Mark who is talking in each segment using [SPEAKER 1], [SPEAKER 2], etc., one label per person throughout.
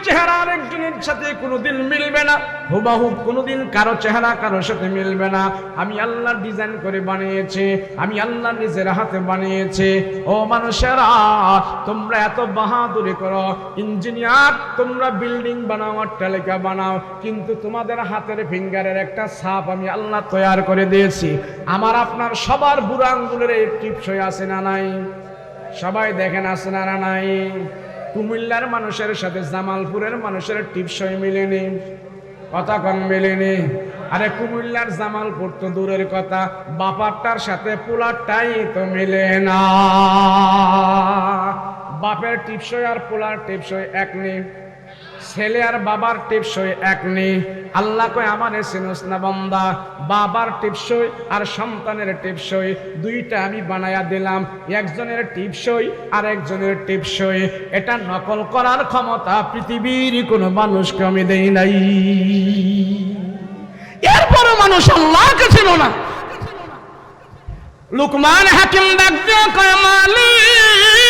[SPEAKER 1] চেহারা আরেকজনের সাথে কোনোদিন মিলবে না, হুবাহুব কোনোদিন কারো চেহারা কারোর সাথে মিলবে না। আমি আল্লাহ ডিজাইন করে বানিয়েছি, আমি আল্লাহ নিজের হাতে বানিয়েছি। ও মানুষেরা, তোমরা এত বাহাদুরি করো, ইঞ্জিনিয়ার তোমরা বিল্ডিং বানাও, অট্টালিকা বানাও, কিন্তু তোমাদের হাতের ফিঙ্গারের একটা ছাপ আমি আল্লাহ তৈয়ার করে দিয়েছি। আমার আপনার সবার বুড়ো আঙ্গুলের এই টিপসই আছে না নাই? সবাই দেখেন আছে না নাই? কুমিল্লার মানুষের সাথে জামালপুরের মানুষের টিপসই মিলেনি, কথা কম মিলেনি। আরে কুমিল্লার জামালপুর তো দূরের কথা, বাপারটার সাথে পোলারটাই তো মিলে না। বাপের টিপসই আর পোলার টিপসই এক নেই, ছেলে আর বাবার টিপসই এক নেই। আল্লাহ কয় আমারে চিনোস না বান্দা, বাবার টিপসই আর সন্তানের টিপসই দুইটা আমি বানায়া দিলাম। একজনের টিপসই আর একজনের টিপসই, এটা নকল করার ক্ষমতা পৃথিবীর কোনো মানুষকে আমি দেই নাই। এরপরও মানুষ আল্লাহকে ছিল না। লুকমান হাকিম ডাক দিয়ে কয় মালিক,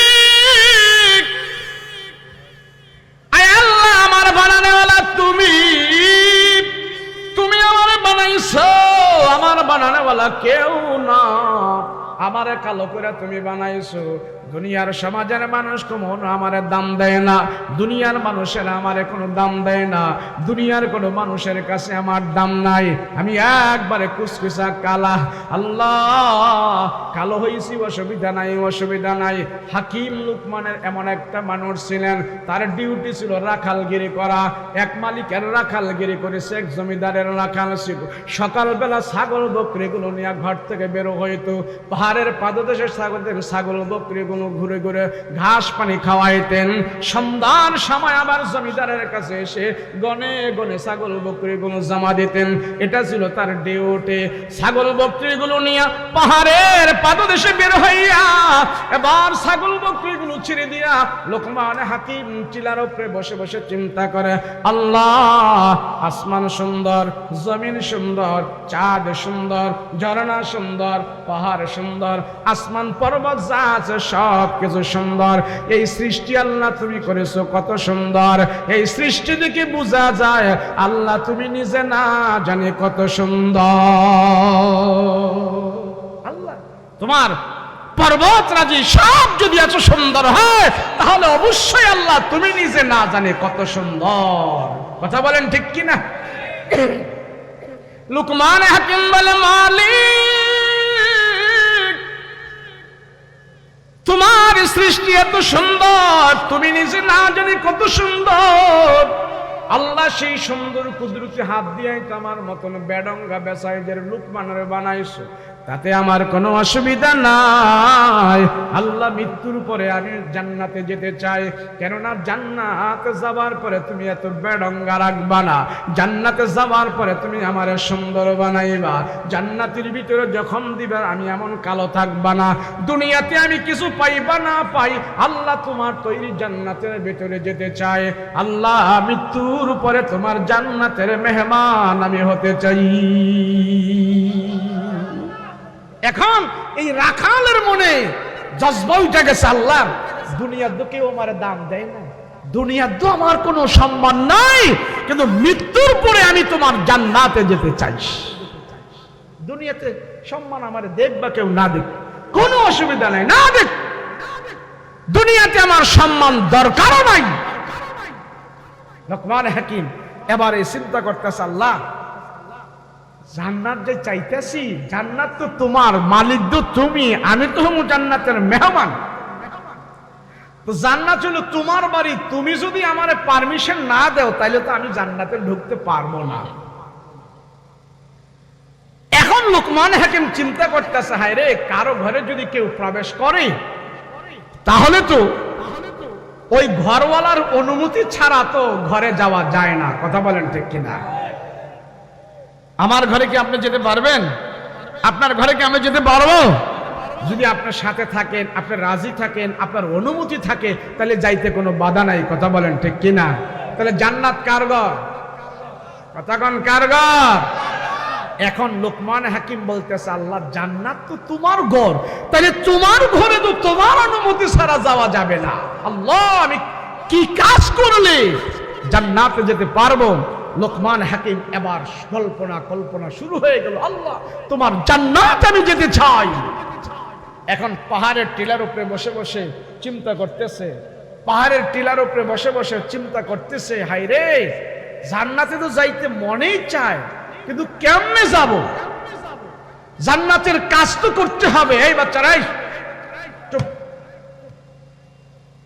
[SPEAKER 1] আয় আল্লাহ আমার বানানেওয়ালা তুমি, তুমি আমার বানাইছো, আমার বানানেওয়ালা কেউ না। আমারে কালো করে তুমি বানাইছো। দুনিয়ার সমাজের মানুষ কোনো আমারে দাম দেয় না, দুনিয়ার মানুষের আমারে কোনো দাম দেয় না, দুনিয়ার কোনো মানুষের কাছে আমার দাম নাই। আমি একবারে কুচকুচা কালা। আল্লাহ, কালো হয়েছি অসুবিধা নাই, অসুবিধা নাই। হাকিম লুকমানের এমন একটা মানুষ ছিলেন, তার ডিউটি ছিল রাখালগিরি করা। এক মালিকের রাখালগিরি করেছে, এক জমিদারের রাখাল ছিল। সকালবেলা ছাগল বকরিগুলো নিয়ে ঘর থেকে বেরো হইতো, পাহাড়ের পাদদেশে ছাগল বকরিগুলো ঘুরে ঘুরে ঘাস পানি খাওয়াইতেন। সন্ধ্যার সময় আবার জমিদারের কাছে এসে গনে গনে ছাগল বকরিগুলো জমা দিতেন। এটা ছিল তার ডিউটি। ছাগল বকরিগুলো নিয়ে পাহাড়ের পাদদেশে বের হইয়া এবার ছাগল বকরিগুলো ছেড়ে দিয়া লোকমান হাকিম টিলার উপরে বসে বসে চিন্তা করে, আল্লাহ, আসমান সুন্দর, জমিন সুন্দর, চাঁদ সুন্দর, ঝর্ণা সুন্দর, পাহাড় সুন্দর, আসমান পর্বত যা আছে সব কিছু সুন্দর। এই সৃষ্টি আল্লাহ তুমি করেছো কত সুন্দর। এই সৃষ্টি দেখে বোঝা যায় আল্লাহ তুমি নিজে না জানে কত সুন্দর। আল্লাহ তোমার পর্বত রাজি সব যদি এত সুন্দর হয়, তাহলে অবশ্যই আল্লাহ তুমি নিজে না জানে কত সুন্দর। কথা বলেন ঠিক কিনা? লুকমান হাকিম বলে, মালিক, তোমার সৃষ্টি এত সুন্দর, তুমি নিজে না জানি কত সুন্দর। আল্লাহ সেই সুন্দর কুদরতি হাত দিয়ে আমার মতন বেডঙ্গা বেসাইজের লুকমানের বানাইছো, তাতে আমার কোনো অসুবিধা নাই। আল্লাহ, মৃত্যুর পরে আমি জান্নাতে যেতে চাই, কেননা জান্নাতে যাবার পরে তুমি এত বেডঙ্গা রাখবা না, জান্নাতে যাবার পরে তুমি আমার সুন্দর বানাইবা। জান্নাতের ভিতরে যখন দিবা আমি এমন কালো থাকবা না, দুনিয়াতে আমি কিছু পাইবা না পাই, আল্লাহ তোমার তৈরি জান্নাতের ভিতরে যেতে চাই। আল্লাহ, মৃত্যুর পরে তোমার জান্নাতের মেহমান আমি হতে চাই। এখন এই রাখালের মনে জজবা উঠে গেছে, আল্লাহ, দুনিয়ার তো কেউ আমার দাম দেয় না, দুনিয়ার তো আমার কোনো সম্মান নাই, কিন্তু মৃত্যুর পরে আমি তোমার জান্নাতে যেতে চাই। দুনিয়াতে সম্মান আমার দেখ বা কেউ না দেখ, কোনো অসুবিধা নাই, না দেখ, দুনিয়াতে আমার সম্মান দরকারও নাই। লোকমান হাকিম এবারে চিন্তা করতেছে, আল্লাহ, জান্নাত যে চাইতেছি, জান্নাত তো তোমার, মালিক তো তুমি, আমি তো হম জান্নাতের মেহমান। তো জান্নাত হলো তোমার বাড়ি, তুমি যদি আমার পারমিশন না দাও তাহলে তো আমি জান্নাতে ঢুকতে পারবো না। এখন লোকমান হাকিম চিন্তা করতেছে, হায় রে, কারো ঘরে যদি কেউ প্রবেশ করে তাহলে তো ওই ঘরওয়ালার অনুমতি ছাড়া তো ঘরে যাওয়া যায় না। কথা বলেন ঠিক কিনা? আমার ঘরে কি আপনি যেতে পারবেন? আপনার ঘরে কি আমি যেতে পারবো? যদি আপনার সাথে থাকেন, আপনি রাজি থাকেন, আপনার অনুমতি থাকে, তাহলে যাইতে কোনো বাধা নাই। কথা বলেন ঠিক কিনা? তাহলে জান্নাত কার ঘর? কথা কোন কার ঘর? এখন লোকমান হাকিম বলতেছে, আল্লাহ, জান্নাত তো তোমার ঘর, তাহলে তোমার ঘরে তো তোমার অনুমতি ছাড়া যাওয়া যাবে না। আল্লাহ, আমি কি কাজ করলে জান্নাতে যেতে পারবো। লোকমান হাকিম এবার কল্পনা শুরু হয়ে গেল, আল্লাহ তোমার জান্নাতে আমি যেতে চাই। এখন পাহাড়ের টিলার উপরে বসে বসে চিন্তা করতেছে, পাহাড়ের টিলার উপরে বসে বসে চিন্তা করতেছে, হায় রে জান্নাতে তো যাইতে মনেই চায়, কিন্তু কেমনে যাব? জান্নাতের কাজ তো করতে হবে। এই বাচ্চারাই চুপ,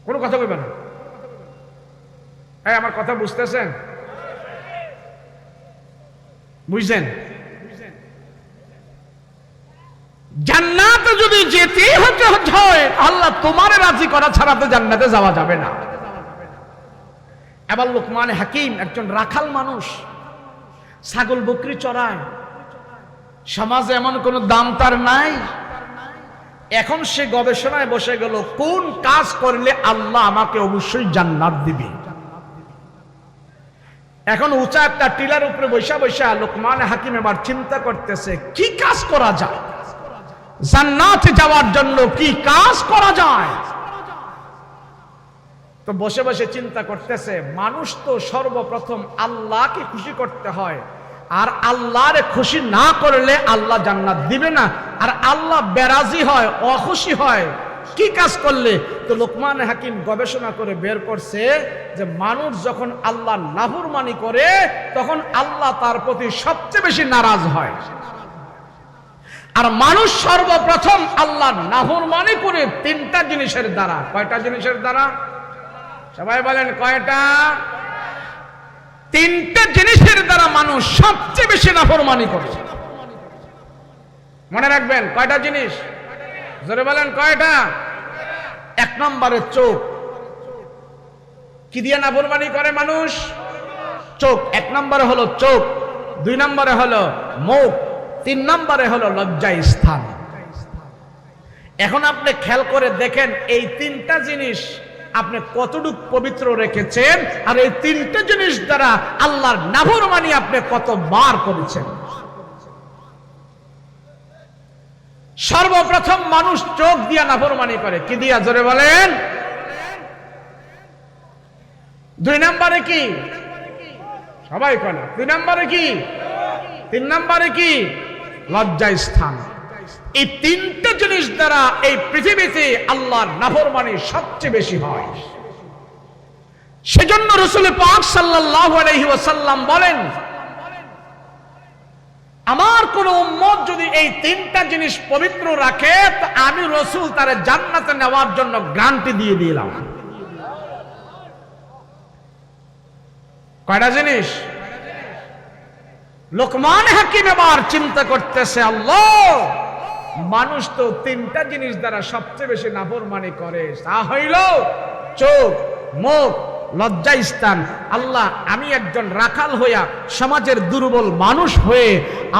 [SPEAKER 1] কোনো কথা কইবে না। এই আমার কথা বুঝতেছেন? বুঝছেন? জান্নাতে যদি যেতে হয়, আল্লাহ তোমার রাজি করা ছাড়া তো জান্নাতে যাওয়া যাবে না। এবার লোকমান হাকিম একজন রাখাল মানুষ, ছাগল বকরি চড়ায়, সমাজে এমন কোন দাম তার নাই। এখন সে গবেষণায় বসে গেল, কোন কাজ করলে আল্লাহ আমাকে অবশ্যই জান্নাত দিবে। এখন উঁচা একটা টিলার উপরে বৈশা লোকমান হাকিম এবার চিন্তা করতেছে, কি কাজ করা যায় জান্নাতে যাওয়ার জন্য, কি কাজ করা যায়। তো বসে বসে চিন্তা করতেছে, মানুষ তো সর্বপ্রথম আল্লাহকে খুশি করতে হয়, আর আল্লাহরে খুশি না করলে আল্লাহ জান্নাত দিবে না। আর আল্লাহ বেরাজি হয়, অখুশি হয় কি কাজ করলে? তো লোকমান হাকিম গবেষণা করে বের করছে যে মানুষ যখন আল্লাহ নাফরমানি করে তখন আল্লাহ তার প্রতি সবচেয়ে বেশি নারাজ হয়। আর মানুষ সর্বপ্রথম আল্লাহ নাফরমানি করে তিনটা জিনিসের দ্বারা। কয়টা জিনিসের দ্বারা? সবাই বলেন কয়টা? তিনটা জিনিসের দ্বারা মানুষ সবচেয়ে বেশি নাফরমানি করে। মনে রাখবেন কয়টা জিনিস? জোরে বলেন কয়টা? এক নম্বরে চোখ। কি দিয়ে নাফরমানি করে মানুষ? চোখ। এক নম্বরে হলো চোখ, দুই নম্বরে হলো মুখ, তিন নম্বরে হলো লজ্জা স্থান। এখন আপনি খেয়াল করে দেখেন এই তিনটা জিনিস আপনি কতটুকু পবিত্র রেখেছেন, আর এই তিনটা জিনিস দ্বারা আল্লাহর নাফরমানি আপনি কতবার করেছেন। সর্বপ্রথম মানুষ চোখ দিয়া নাফরমানি করে। কি দিয়া? জোরে বলেন। দুই নম্বরে কি? সবাই কয় না। দুই নম্বরে কি? তিন নম্বরে কি? লজ্জা স্থান। এই তিনটা জিনিস দ্বারা এই পৃথিবীতে আল্লাহর নাফরমানি সবচেয়ে বেশি হয়। সেজন্য রাসূল পাক সাল্লাল্লাহু আলাইহি ওয়াসাল্লাম বলেন, আমার কোন উম্মত যদি এই তিনটা জিনিস পবিত্র রাখে তো আমি রাসূল তারে জান্নাতে নেওয়ার জন্য গ্যারান্টি দিয়ে দিলাম। কয়টা জিনিস? লোকমান হাকিম এবার চিন্তা করতেছে, আল্লাহ মানুষ তো তিনটা জিনিস দ্বারা সবচেয়ে বেশি নাফরমানি করে, তা হইল চোখ, মুখ, লজ্জা স্থান। আল্লাহ আমি একজন রাখাল হইয়া সমাজের দুর্বল মানুষ হয়ে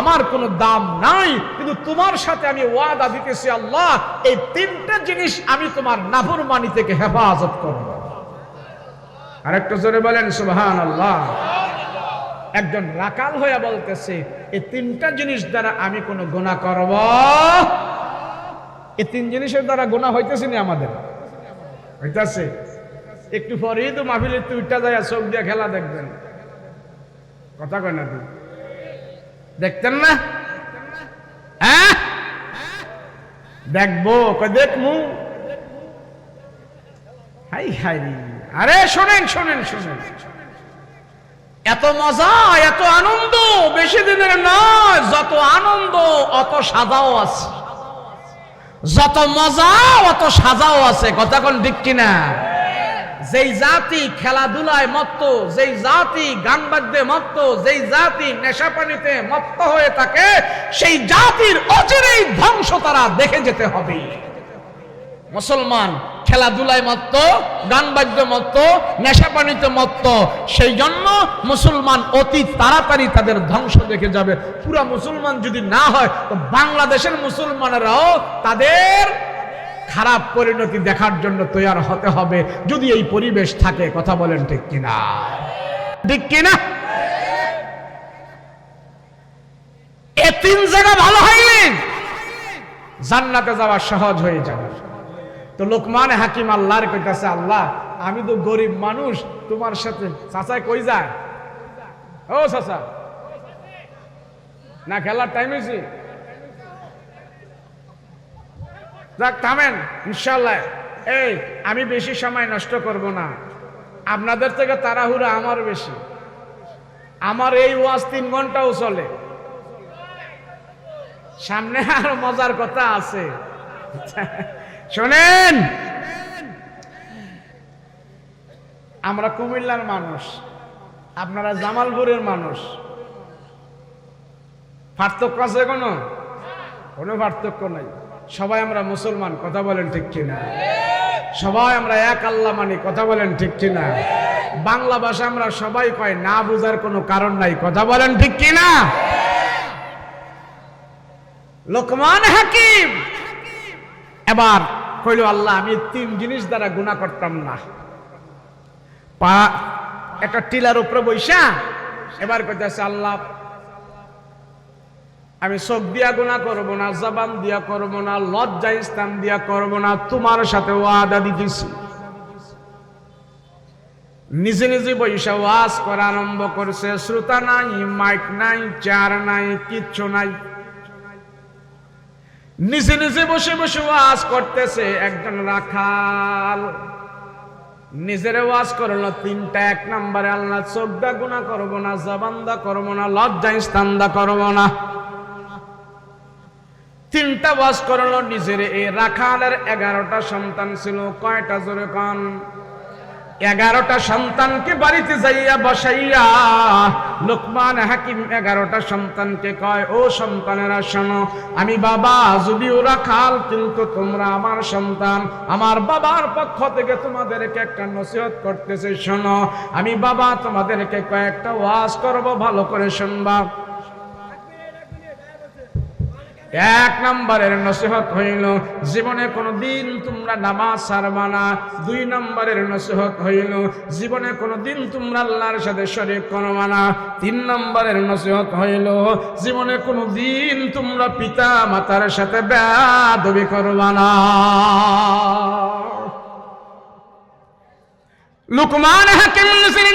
[SPEAKER 1] আমার কোনো দাম নাই, কিন্তু তোমার সাথে আমি ওয়াদা দিতেছি আল্লাহ এই তিনটা জিনিস আমি তোমার নাফরমানি থেকে হেফাজত করব। আরেকটু জোরে বলেন সুবহানাল্লাহ। একজন রাখাল হইয়া বলতেছে এই তিনটা জিনিস দ্বারা আমি কোনো গুনাহ করব? এই তিন জিনিসের দ্বারা গুনাহ হইতেছে না আমাদের? হইতাছে। একটু পরেই তো মাহফিলে তুইটা যায় চোখ দিয়ে খেলা দেখবেন। কথা কয় না? তুই দেখতেন না? হ্যাঁ দেখবো, দেখমু। হাই হাই, আরে শোনেন শোনেন শোনেন, এত মজা এত আনন্দ বেশি দিনের নয়। যত আনন্দ অত সাজাও আছে, যত মজা অত সাজাও আছে। কথা কোন ঠিক কিনা? যেই জাতি খেলাধুলায় মত্ত, যেই জাতি গান বাদ্যে মত্ত, যেই জাতি নেশা পানিতে মত্ত হয়ে থাকে, সেই জাতির অচিরেই ধ্বংস তারা দেখে যেতে হবে। মুসলমান খেলাধুলায় মত্ত, গান বাদ্য মত্ত, নেশা পানিতে মত্ত, সেই জন্য মুসলমান অতি তাড়াতাড়ি তাদের ধ্বংস দেখে যাবে। পুরা মুসলমান যদি না হয় তো বাংলাদেশের মুসলমানেরাও তাদের খারাপ পরিণতি দেখার জন্য তৈরি হতে হবে, যদি এই পরিবেশ থাকে। কথা বলেন ঠিক কিনা? ঠিক কিনা? এই তিন জায়গা ভালো হইলে জান্নাতে যাওয়া সহজ হয়ে যাবে। তো লোকমান হাকিম আল্লাহর কইতাছে, আল্লাহ আমি তো গরিব মানুষ, তোমার সাথে চাচা কই যায়? ও চাচা, না খেলার টাইম হয়েছে? যাক থামেন ইনশাল্লাহ। এই আমি বেশি সময় নষ্ট করব না, আপনাদের থেকে তাড়াহুড়া আমার বেশি। আমার এই ওয়াজ 3 ঘন্টাও চলে, সামনে আরো মজার কথা আছে। শোনেন, আমরা কুমিল্লার মানুষ, আপনারা জামালপুরের মানুষ। পার্থক্য আছে? কোনো পার্থক্য নাই। সবাই আমরা মুসলমান, কথা বলেন ঠিক কিনা? সবাই আমরা এক আল্লাহ মানি, কথা বলেন ঠিক কিনা? বাংলা ভাষা আমরা সবাই কয়, না বুঝার কোনো কারণ নাই, কথা বলেন ঠিক কিনা? লোকমান হাকিম এবার কইল, আল্লাহ আমি 3 জিনিস দ্বারা গুনাহ করতাম না। একটা টিলার উপরে বৈশা এবার কইতেছে, আল্লাহ আমি চোখ দিয়া গুনাহ করব না, জবান দিয়া করব না, লজ্জা স্থান দিয়া করব না, তোমার সাথে ওয়াদা দিতেছি। নিজে নিজে বৈশা ওয়াজ করা আরম্ভ করছে। শ্রোতা নাই, মাইক নাই, চেয়ার নাই, কিচ্ছু নাই, নিজে নিজে বসে বসে ওয়াজ করতেছে। একজন রাখাল নিজের ওয়াজ করলো 3টা। 1 নম্বরে, আল্লাহ চোখ দা গুনাহ করব না, জবান দা করব না, লজ্জা স্থান দা করব না। 3টা ওয়াজ করলো নিজের। এই রাখালের 11টা সন্তান ছিল। কয়টা? জোরে কান। 11টা সন্তানকে বাড়িতে যাইয়া বসাইয়া লোকমান হাকিম 11টা সন্তানকে কয়, ও সন্তানেরা শোনো, আমি বাবা যদিও রাখাল, কিন্তু তোমরা আমার সন্তান। আমার বাবার পক্ষ থেকে তোমাদেরকে একটা নসিহত করতেছে, শোনো। আমি বাবা তোমাদেরকে কয়েকটা ওয়াজ করব, ভালো করে শুনবা। 1 নম্বরের নসিহত হইল, জীবনে কোনোদিন তোমরা নামাজ ছাড়বা না। 2 নম্বরের নসিহত হইল, জীবনে কোনোদিন তোমরা আল্লাহর সাথে শরীক করবা না। 3 নম্বরের নসিহত হইল, জীবনে কোনোদিন তোমরা পিতা মাতার সাথে বেয়াদবি করবা না। লোকমান হাকিম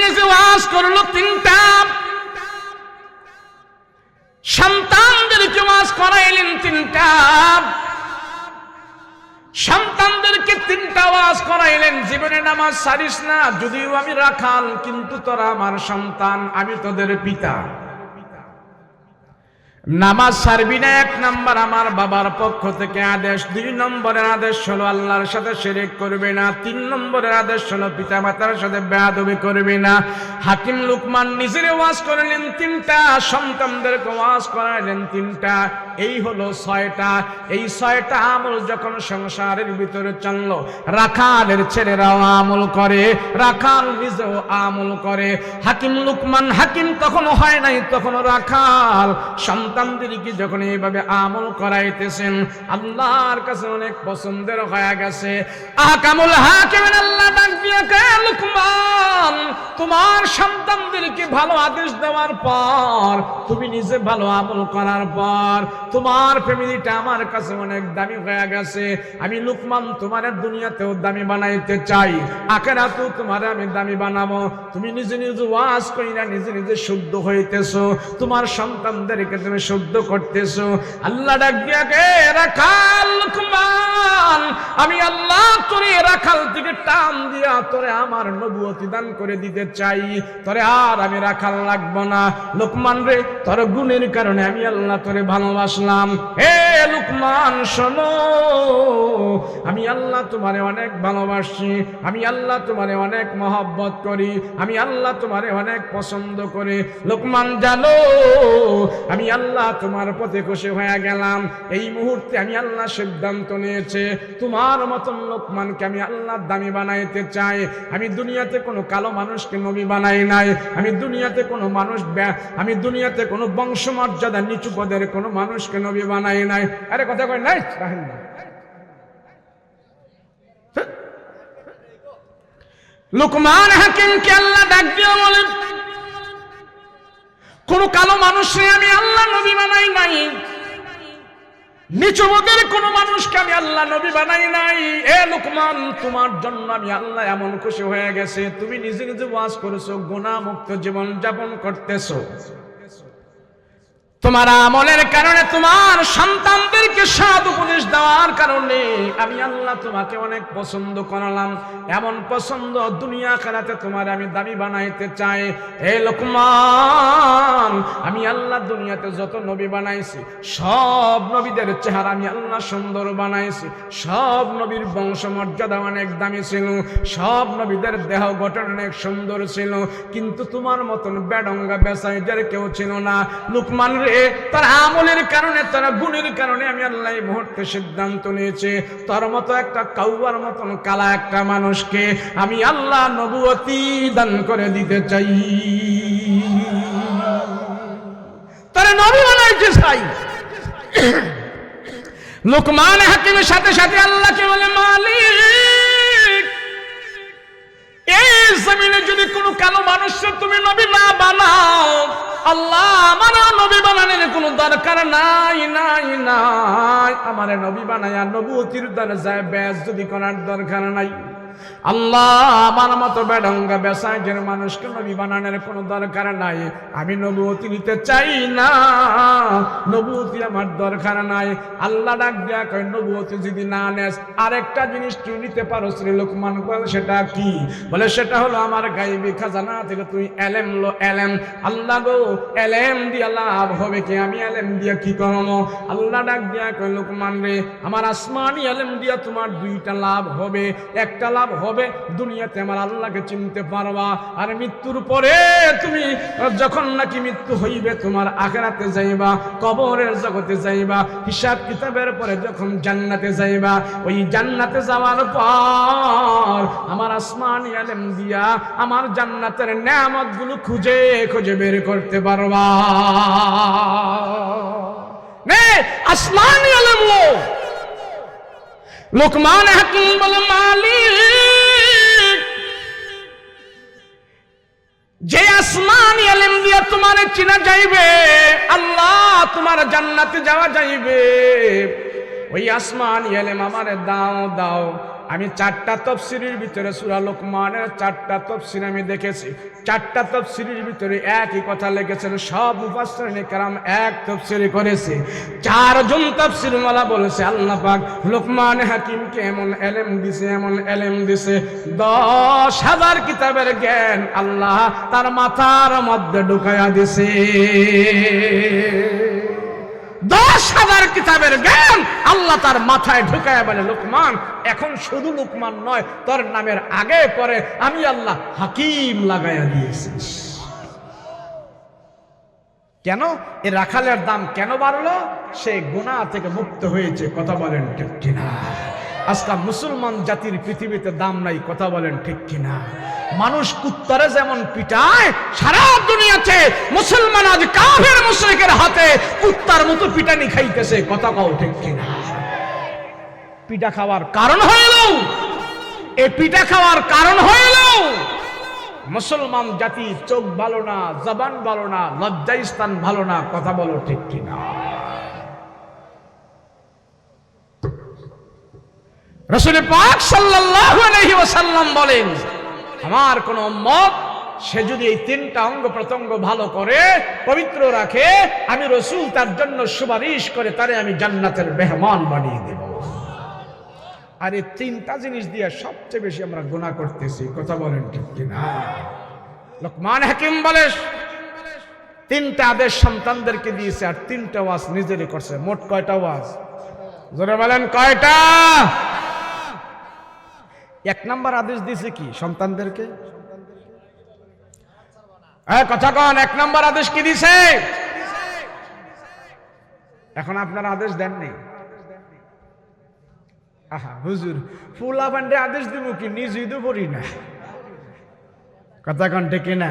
[SPEAKER 1] নিজে ওয়াজ করলো 3টা। সন্তানদেরকে ওয়াজ করাইলেন 3টা। সন্তানদেরকে 3টা ওয়াজ করাইলেন, জীবনে নামাজ ছাড়িস না, যদিও আমি রাখাল, কিন্তু তোরা আমার সন্তান, আমি তোদের পিতা। নামাজ ছাড়বি না, 1 নম্বর আমার বাবার পক্ষ থেকে আদেশ। 2 নম্বরের আদেশ হলো আল্লাহর সাথে শিরক করবে না। 3 নম্বরের আদেশ হলো পিতা মাতার সাথে বেয়াদবি করবে না। হাকিম লোকমান নিজের ওয়াজ করলেন 3টা, সন্তানদেরকে ওয়াজ করালেন 3টা। এই হলো 6টা। এই 6টা আমল যখন সংসারের ভিতরে চললো, রাখালের ছেলেরাও আমল করে, রাখাল নিজেও আমল করে। হাকিম লোকমান হাকিম তখন হয় নাই, তখন রাখাল। সন্তানদেরকে যখন এইভাবে আমল করাইতেছেন, আল্লাহর কাছে অনেক পছন্দের হয়ে গেছে। আহকামুল হাকিমিন আল্লাহ ডাক দিয়ে কয়, লোকমান, তোমার সন্তানদেরকে ভালো আদেশ দেওয়ার পর, তুমি নিজে ভালো আমল করার পর, তোমার ফ্যামিলিটা আমার কাছে অনেক দামি হয়ে গেছে। আমি লোকমান তোমার দুনিয়াতেও দামি বানাইতে চাই, আখিরাতেও তোমার আমি দামি বানাবো। তুমি নিজে নিজে ওয়াজ কইরা নিজে নিজে শুদ্ধ হইতেছো, তোমার সন্তানদেরকে তুমি শুদ্ধ করতেছো। আল্লাহ ডাক দিয়া কে, রাখাল লোকমান, আমি আল্লাহ তোরে রাখাল থেকে টান দিয়া তোরে আমার নবুয়তি দান করে দিতে চাই। তোরে আর আমি রাখাল লাগবো না। লোকমান রে, তোর গুণের কারণে আমি আল্লাহ তোরে ভালোবাসলাম। হে লোকমান শোনো, আমি আল্লাহ তোমারে অনেক ভালোবাসি, আমি আল্লাহ তোমারে অনেক মহব্বত করি, আমি আল্লাহ তোমারে অনেক পছন্দ করি। লোকমান জানো, আমি আল্লাহ তোমার পথে খুশি হয়ে গেলাম। এই মুহূর্তে আমি আল্লাহ সিদ্ধান্ত নিয়েছে, তোমার মতন লোকমানকে আমি আল্লাহ দামি বানাইতে চাই। আমি দুনিয়াতে কোনো কালো মানুষকে নবী বানাই নাই। আমি দুনিয়াতে কোনো বংশমর্যাদা নিচু পদের কোনো মানুষকে নবী বানাই নাই। আরে কথা কই নাই, রাখেন না। লোকমান হাকিমকে আল্লাহ ডাক দিয়ে বলেন, কোন কালো মানুষে আমি আল্লাহ নবী বানাই নাই। নিচুমতের কোন মানুষকে আমি আল্লাহ নবী বানাই নাই। এ লোকমান, তোমার জন্য আমি আল্লাহ এমন খুশি হয়ে গেছে, তুমি নিজে নিজে ওয়াজ করেছো, গুনাহ মুক্ত জীবন যাপন করতেছো। তোমার আমলের কারণে, তোমার সন্তানদেরকে সৎ উপদেশ দেওয়ার কারণে আমি আল্লাহ তোমাকে অনেক পছন্দ করলাম। এমন পছন্দ দুনিয়া আখিরাতে তোমার আমি দামি বানাইতে চাই। হে লোকমান, আমি আল্লাহ দুনিয়াতে যত নবী বানাইছি সব নবীদের চেহারা আমি আল্লাহ সুন্দর বানাইছি। সব নবীর বংশমর্যাদা অনেক দামি ছিল, সব নবীদের দেহ গঠন অনেক সুন্দর ছিল, কিন্তু তোমার মতন বেডঙ্গা বেসাইদের কেউ ছিল না। লোকমান রে, তার আমলের কারণে, তার গুণের কারণে আমি আল্লাহ এই মুহূর্তে সিদ্ধান্ত নিয়েছি, তোর মতো একটা কাউয়ার মতন কালা একটা মানুষকে আমি আল্লাহ নবুয়তি দান করে দিতে চাই, তার নবী বানাইতে চাই। লোকমান হাকিমের সাথে সাথে আল্লাহকে বলে, মালিক, এই জমিনে যদি কোনো কালো মানুষের তুমি নবী না বানাও, আল্লাহ আমার নবী বানানোর কোনো দরকার নাই নাই নাই, আমার নবী বানায়া নবুয়তির দরজায় ব্যাস যদি করার দরকার নাই। আল্লাহ আমার মতো বেডঙ্গা বেসাইজের মানুষকে নবী বানানোর কোনো দরকার নাই, আমি নবুয়তি নিতে চাই না, নবুয়তি আমার দরকার নাই। আল্লাহ ডাক দেয়া কয়, নবুয়তি যদি না নেস আরেকটা জিনিস তুই নিতে পারো। শ্রী লোকমান বলে, সেটা কি? বলে, সেটা হলো আমার গায়বী খাজানা থেকে তুই এলেম লো, এলেম। আল্লাহ গো, এলেম দিয়া লাভ হবে কি? আমি এলেম দিয়া কি করবো? আল্লাহ ডাক দেয়া কয়, লোকমান রে, আমার আসমানি এলেম দিয়া তোমার দুইটা লাভ হবে। একটা লাভ হবে, দুনিয়াতে আমার আল্লাহকে চিনতে পারবা, আর মৃত্যুর পরে তুমি যখন নাকি মৃত্যু হইবে, তোমার আখিরাতে যাইবা, কবরের জগতে যাইবা, হিসাব কিতাবের পরে যখন জান্নাতে যাইবা, ওই জান্নাতে যাওয়ার পর আমার আসমানি ইলম দিয়া আমার জান্নাতের নেয়ামতগুলো খুঁজে খুঁজে বের করতে পারবা। নে আসমানি ইলম লো। লোকমান হাকিম বলে, মালিক, যে আসমানি ইলম দিয়া তোমার চিনা যাইবে, আল্লাহ তোমার জান্নাতে যাওয়া যাইবে, ওই আসমানি ইলম আমারে দাও দাও। আমি 4টা তাফসীরের ভিতরে সূরা লোকমানের 4টা তাফসীর আমি দেখেছি, 4টা তাফসীরের ভিতরে একই কথা লিখেছেন। সব মুফাসসিরিনে কেরাম এক তাফসীর করেছে। 4 জন তাফসীরওয়ালা বলেছে আল্লাহ পাক লোকমান হাকিমকে এমন ইলম দিয়েছে, এমন ইলম দিয়েছে, 10,000 কিতাবের জ্ঞান আল্লাহ তার মাথার মধ্যে ঢুকায়া দিয়েছে। 10,000 কিতাবের জ্ঞান আল্লাহ তার মাথায় ঢুকায় বলে, লোকমান, এখন শুধু লোকমান নয়, তোর নামের আগে পরে আমি আল্লাহ হাকিম লাগাইয়া দিয়েছি। কেন? এ রাখালের দাম কেন বাড়লো? সে গুনাহ থেকে মুক্ত হয়েছে। কথা বলেন ঠিক কিনা? আজকাল মুসলমান জাতির পৃথিবীতে দাম নাই। কথা বলেন ঠিক কিনা? মানুষ কুত্তারে যেমন পিটায়, সারা দুনিয়াতে মুসলমান আজ কাফের মুশরিকের হাতে কুত্তার মতো পিটানি খাইতেছে। কথা কও ঠিক কিনা? পিটা খাওয়ার কারণ হইল, এই পিটা খাওয়ার কারণ হইল মুসলমান জাতি চোখ ভালো না, জবান ভালো না, লজ্জাস্থান ভালো না। কথা বলো ঠিক কিনা? রাসূল পাক সাল্লাল্লাহু আলাইহি ওয়াসাল্লাম বলেন, আমার কোন উম্মত সে যদি এই 3টা অঙ্গ প্রত্যঙ্গ ভালো করে পবিত্র রাখে, আমি রাসূল তার জন্য সুপারিশ করে তারে আমি জান্নাতের মেহমান বানিয়ে দেব। আর এই 3টা জিনিস দিয়ে সবচেয়ে বেশি আমরা গুনাহ করতেছি। কথা বলেন ঠিক কিনা? লোকমান হাকিম বলে, 3টা আদেশ সন্তানদেরকে দিয়েছে আর 3টা ওয়াজ নিজেরই করছে। মোট কয়টা ওয়াজ? জোরে বলেন কয়টা? 1 নাম্বার আদেশ দিয়েছে কি সন্তানদেরকে? কথা কন, 1 নাম্বার আদেশ কি দিছে? এখন আপনারা আদেশ দেননি। আহা হুজুর, ফুলা বান্ডে আদেশ দিব কি? নিজেই তো পড়ি না। কথা কন ঠিক না?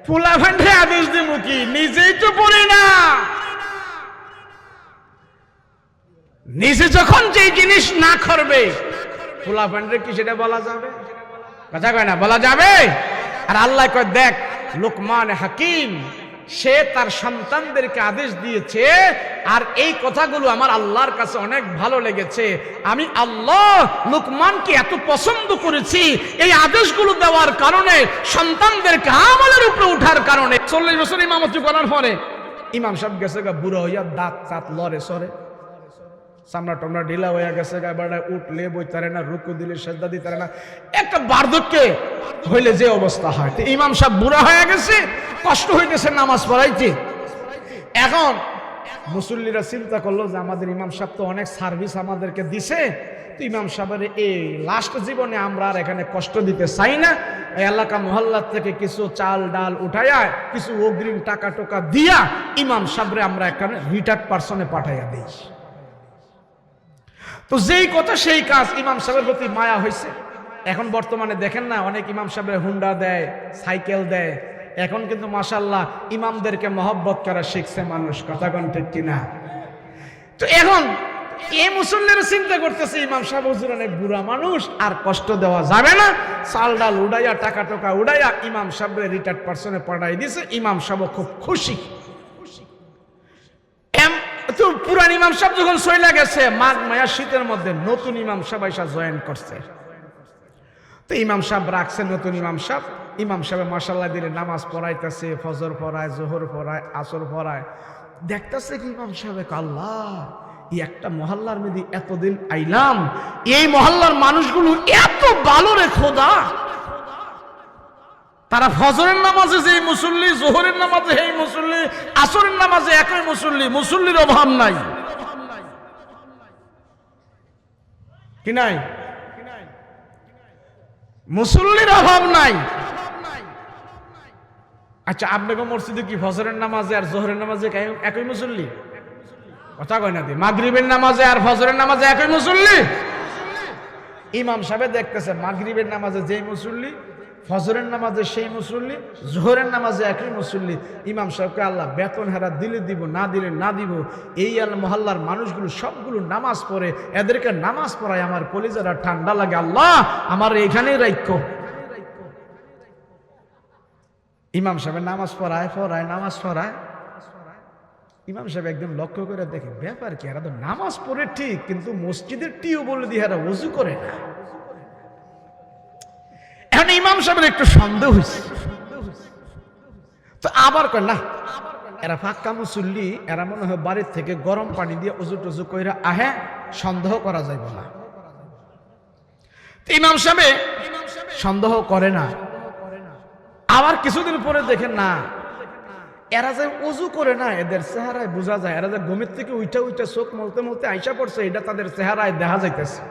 [SPEAKER 1] ফুলা বান্ডে আদেশ দিব কি? নিজেই তো পড়ি না। নিজে যখন যে জিনিস না করবে, ফুলা বান্ডে কি সেটা বলা যাবে? কথা কয় না, বলা যাবে? আর আল্লাহ কয়, দেখ লোকমান হাকিম সে তার সন্তানদেরকে আদেশ দিয়েছে, আর এই কথাগুলো আমার আল্লাহর কাছে অনেক ভালো লেগেছে। আমি আল্লাহ লুকমানকে এত পছন্দ করেছি এই আদেশগুলো দেওয়ার কারণে, সন্তানদেরকে আমলের উপরে উঠার কারণে। 40 বছর ইমামতি করার পরে ইমাম সাহেব গেছে গা বুড়া হইয়া, দাঁত তাত লড়ে সরে, চামড়া টমড়া ঢিলা হয়ে গেছে গা, এবার উঠলে বইতারে না, রুকু দিলে সেজদা দিতারে না, একটা বার্ধক্যে হইলে যে অবস্থা হয়। তো ইমাম সাহেব বুড়া হয়ে গেছে, কষ্ট হইতেছে নামাজ পড়াইতে। এখন মুসল্লিরা চিন্তা করলো যে আমাদের ইমাম সাহেব তো অনেক সার্ভিস আমাদেরকে দিছে, তো ইমাম সাহেবের এই লাস্ট জীবনে আমরা আর এখানে কষ্ট দিতে চাই না, এলাকা মহল্লার থেকে কিছু চাল ডাল উঠাইয়া, কিছু অগ্রিম টাকা টোকা দিয়া ইমাম সাহেবরে আমরা এখানে রিটায়ার্ড পার্সনে পাঠাইয়া দিই। তো যেই কথা সেই কাজ, ইমাম সাহেবের প্রতি মায়া হয়েছে। এখন বর্তমানে দেখেন না, অনেক ইমাম সাহেবের হুন্ডা দেয়, সাইকেল দেয়। এখন কিন্তু মাশাআল্লাহ ইমামদেরকে মহব্বত করা শিখছে মানুষ, কথা কোন ঠিক কিনা? তো এখন এই মুসল্লিরা চিন্তা করতেছে ইমাম সাহেব হুজুর অনেক বুড়া মানুষ, আর কষ্ট দেওয়া যাবে না, চাল ডাল উড়াইয়া টাকা টোকা উড়াইয়া ইমাম সাহেবের রিটায়ার্ড পার্সনে পাঠাই দিছে। ইমাম সাহেব খুব খুশি। তো পুরান ইমাম সাহেব যখন চলে গেছে, মাঘ মায়া শীতের মধ্যে নতুন ইমাম সাহেব এসে জয়েন করছে। তো ইমাম সাহেব রাখছে নতুন ইমাম সাহেব। ইমাম সাহেব মাশাআল্লাহ দিলে নামাজ পড়াইতেছে, ফজর পড়ায়, জোহর পড়ায়, আসর পড়ায়। দেখতেছে কি ইমাম সাহেব, আল্লাহ এই একটা মহল্লার মধ্যে এতদিন আইলাম, এই মহল্লার মানুষগুলো এত ভালো রে খোদা, তারা ফজরের নামাজে যেই মুসল্লি, জোহরের নামাজে এই মুসল্লি, আসরের নামাজে একই মুসল্লি, মুসল্লির অভাব নাই কি নাই? মুসল্লির অভাব নাই। আচ্ছা, আপনাকে মসজিদে কি ফজরের নামাজে আর জোহরের নামাজে একই মুসল্লি? কথা কয় না দি। মাগরিবের নামাজে আর ফজরের নামাজে একই মুসল্লি? ইমাম সাহেব দেখতেছে মাগরিবের নামাজে যেই মুসল্লি, ফজরের নামাজে সেই মুসল্লি, জোহরের নামাজে একই মুসল্লি। ইমাম সাহেবকে আল্লাহ বেতন হারা দিলে দিব, না দিলে না দিব। এই আল মহল্লার মানুষগুলো সবগুলো নামাজ পড়ে, এদেরকে নামাজ পড়ায় আমার কলিজারা ঠান্ডা লাগে। আল্লাহ আমার এখানেই রাখো। ইমাম সাহেব নামাজ পড়ায় নামাজ পড়ায়। ইমাম সাহেব একদম লক্ষ্য করে দেখে, ব্যাপার কি, এরা তো নামাজ পড়ে ঠিক, কিন্তু মসজিদের টিও বলে দিয়ে এরা ওযু করে না। এখন ইমাম সাহেবের একটু সন্দেহ হয়েছে। তো আবার কয় না, এরা পাক্কা মুসল্লি, এরা মনে হয় বাড়ির থেকে গরম পানি দিয়ে ওযু টুজু কইরা আহে, সন্দেহ করা যাইব না। ইমাম সাহেব সন্দেহ করে না। আবার কিছুদিন পরে দেখেন না, এরা যে ওযু করে না, এদের চেহারায় বোঝা যায়, এরা যে ঘুমের থেকে উইটা উইটা চোখ মলতে মলতে আইসা পড়ছে, এটা তাদের চেহারায় দেখা যাইতেছে।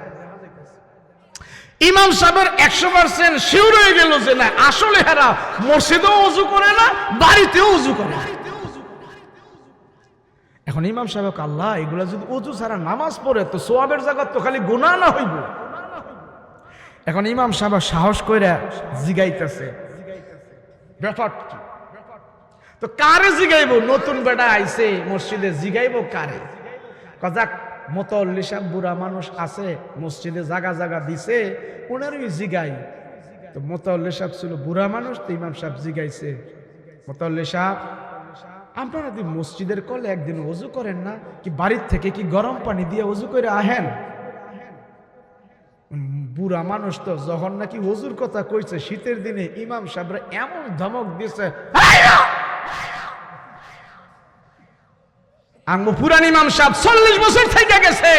[SPEAKER 1] ইমাম সাহেবের 100% শিওর হয়ে গেল যে না, আসলে এরা মসজিদেও ওযু করে না, বাড়িতেও ওযু করে না। এখন ইমাম সাহেব, আল্লাহ এগুলা যদি ওযু ছাড়া নামাজ পড়ে, তো সোয়াবের জায়গা তো খালি গুনাহ না হইব। এখন ইমাম সাহেব সাহস কইরা জিগাইতেছে, ব্যাপার কি? তো কারে জিগাইব? নতুন বেটা আইছে মসজিদে, জিগাইব কারে? যাক, মোতাল্লি সাহেব বুড়া মানুষ আছে মসজিদে, জায়গা জায়গা দিছে, ওনারই জিগাই। তো মোতাল্লি সাহেব ছিল বুড়া মানুষ, তো ইমাম সাহেব জিগাইছে, মোতাল্লি সাহেব আপনারা কি মসজিদের কলে একদিন ওযু করেন না? কি বাড়ির থেকে কি গরম পানি দিয়ে ওযু করে আহেন? বুড়া মানুষ তো যখন নাকি ওযুর কথা কইছে শীতের দিনে, ইমাম সাহেবরা এমন ধমক দিছে, আঙ্গো পুরান ইমাম সাহেব 40 বছর থেকে গেছে,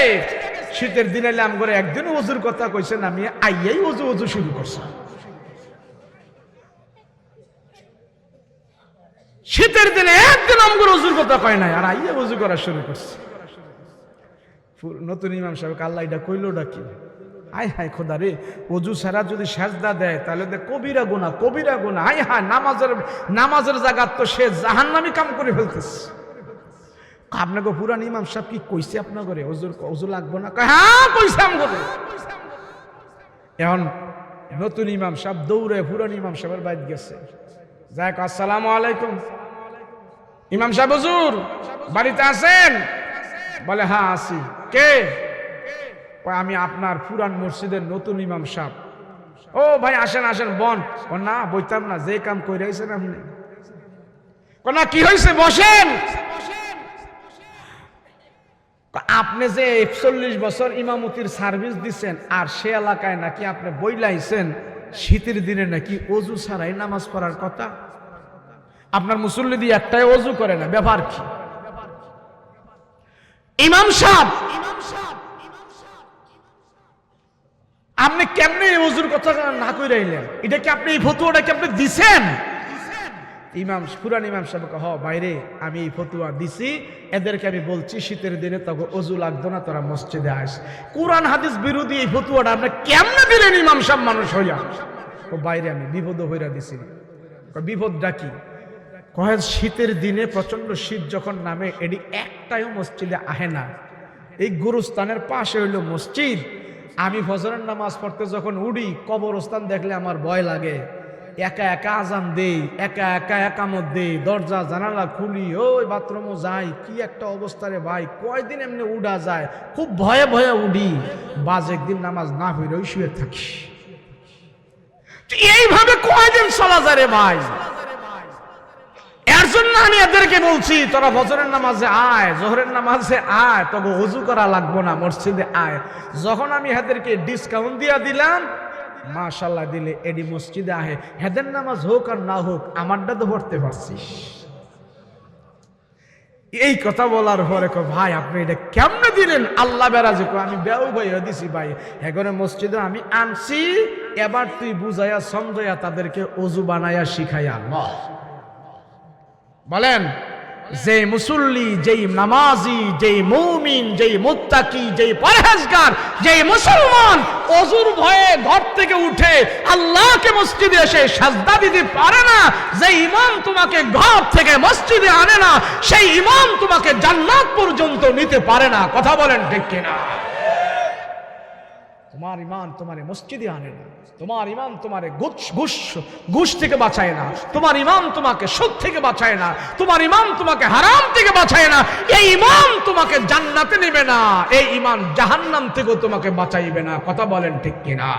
[SPEAKER 1] শীতের দিনে আম করে একদিন ওযুর কথা কইছেন, আমি আইয়াই ওযু শুরু করছি। শীতের দিনে একদিন আম করে ওযুর কথা কয় নাই, আর আইয়া ওযু করা শুরু করছে। নতুন ইমাম সাহেব, আল্লাহ এটা কইলোটা কি? আয় হায় খোদা রে, ওযু ছাড়া যদি সেজদা দেয় তাহলে কবিরা গুনাহ, কবিরা গুনাহ। আয় হায়, নামাজের জায়গা তো সে জাহান্নামী কাম করে ফেলতেছে। আপনাকে পুরান ইমাম সাহেব কি কইছে আপনার করে ওযু লাগবো না? হ্যাঁ কইছে আমগরে। এখন নতুন ইমাম সাহেব দৌড়ে পুরান ইমাম সাহেবের বাড়িতে গেছে, যাক আসসালামু আলাইকুম। ইমাম সাহেব হুজুর বাড়িতে আছেন? বলে হ্যাঁ আছি। কে? আমি আপনার পুরান মসজিদের নতুন ইমাম সাহেব। ও ভাই আসেন আসেন, বন। না বইতাম না, যে কাম কইরাইছেন আপনি। না কি হয়েছে বসেন। আপনি যে 41 বছর ইমামতির সার্ভিস দিচ্ছেন আর সে এলাকায় নাকি আপনি বইলাইছেন শীতের দিনে নাকি অজু ছাড়াই নামাজ পড়ার কথা। আপনার মুসল্লি দিয়ে একটাই অজু করে না, ব্যাপার কি? ইমাম সাহেব আপনি কেমনে অজুর কথা না কইরা আইলেন? এটা কি আপনি এই ফতোয়াটা কি আপনি দিছেন? পুরান ইমাম সাহেবকে বাইরে আমি এই ফতুয়া দিছি, এদেরকে আমি বলছি শীতের দিনে তখন অজু লাগতো না, তোরা মসজিদে আস। কোরআন হাদিস বিরোধী এই ফতুয়াটা আপনি কেমনে দিলেন ইমাম সাহেব মানুষ হইয়া? বাইরে আমি বিপদ হইরা দিছি। বিপদটা কি? কয় শীতের দিনে প্রচন্ড শীত যখন নামে এটি একটাও মসজিদে আহে না। এই গুরুস্থানের পাশে হইল মসজিদ। আমি ফজরের নামাজ পড়তে যখন উঠি কবরস্থান দেখলে আমার ভয় লাগে। একা একা আজান দেই, একা একা একামত দেই, দরজা জানালা খুলি, ওই বাথরুমও যাই, কি একটা অবস্থা রে ভাই। কয়দিন এমনি উড়া যায়, খুব ভয়ে ভয়ে উঠি। বাজ একদিন নামাজ না হইলে ওই শুয়ে থাকি। এইভাবে কয়দিন চলা যায় রে ভাই? এর জন্য আমি এদেরকে বলছি তোরা ফজরের নামাজে আয়, জোহরের নামাজে আয়, তবে ওযু করা লাগবো না, মসজিদে আয়। যখন আমি এদেরকে ডিসকাউন্ট দিয়া দিলাম, মাশাআল্লাহ দিলে এডি মসজিদে আহে, হেদের নামাজ হোক আর না হোক আমারটা তো পড়তে পারছিস। এই কথা বলার পরে ভাই আপনি এটা কেমনে দিলেন? আল্লাহ বেরাজে আমি বেউ ভাইয়া দিছি ভাই, এখানে মসজিদে আমি আনছি, এবার তুই বুঝাইয়া সমঝাইয়া তাদেরকে ওযু বানাইয়া শিখাইয়া বলেন। যেই মুসল্লি, যেই নামাজি, যেই মুমিন, যেই মুত্তাকি, যেই পরহেজগার, যেই মুসলমান ওযুর ভয়ে ঘর থেকে উঠে আল্লাহকে মসজিদে এসে সাজদা দিতে পারে না, যেই ইমাম তোমাকে ঘর থেকে মসজিদে আনে না, সেই ইমাম তোমাকে জান্নাত পর্যন্ত নিতে পারে না। কথা বলেন ঠিক কিনা? তোমার ইমান তোমারে মসজিদে আনে না, তোমার ইমান তোমারে ঘুষ থেকে বাঁচায় না, তোমার ইমান তোমাকে সুদ থেকে বাঁচায় না, তোমার ইমান তোমাকে হারাম থেকে বাঁচায় না, এই ইমান তোমাকে জান্নাতে নেবে না, এই ইমান জাহান্নাম থেকেও তোমাকে বাঁচাইবে না। কথা বলেন ঠিক কিনা?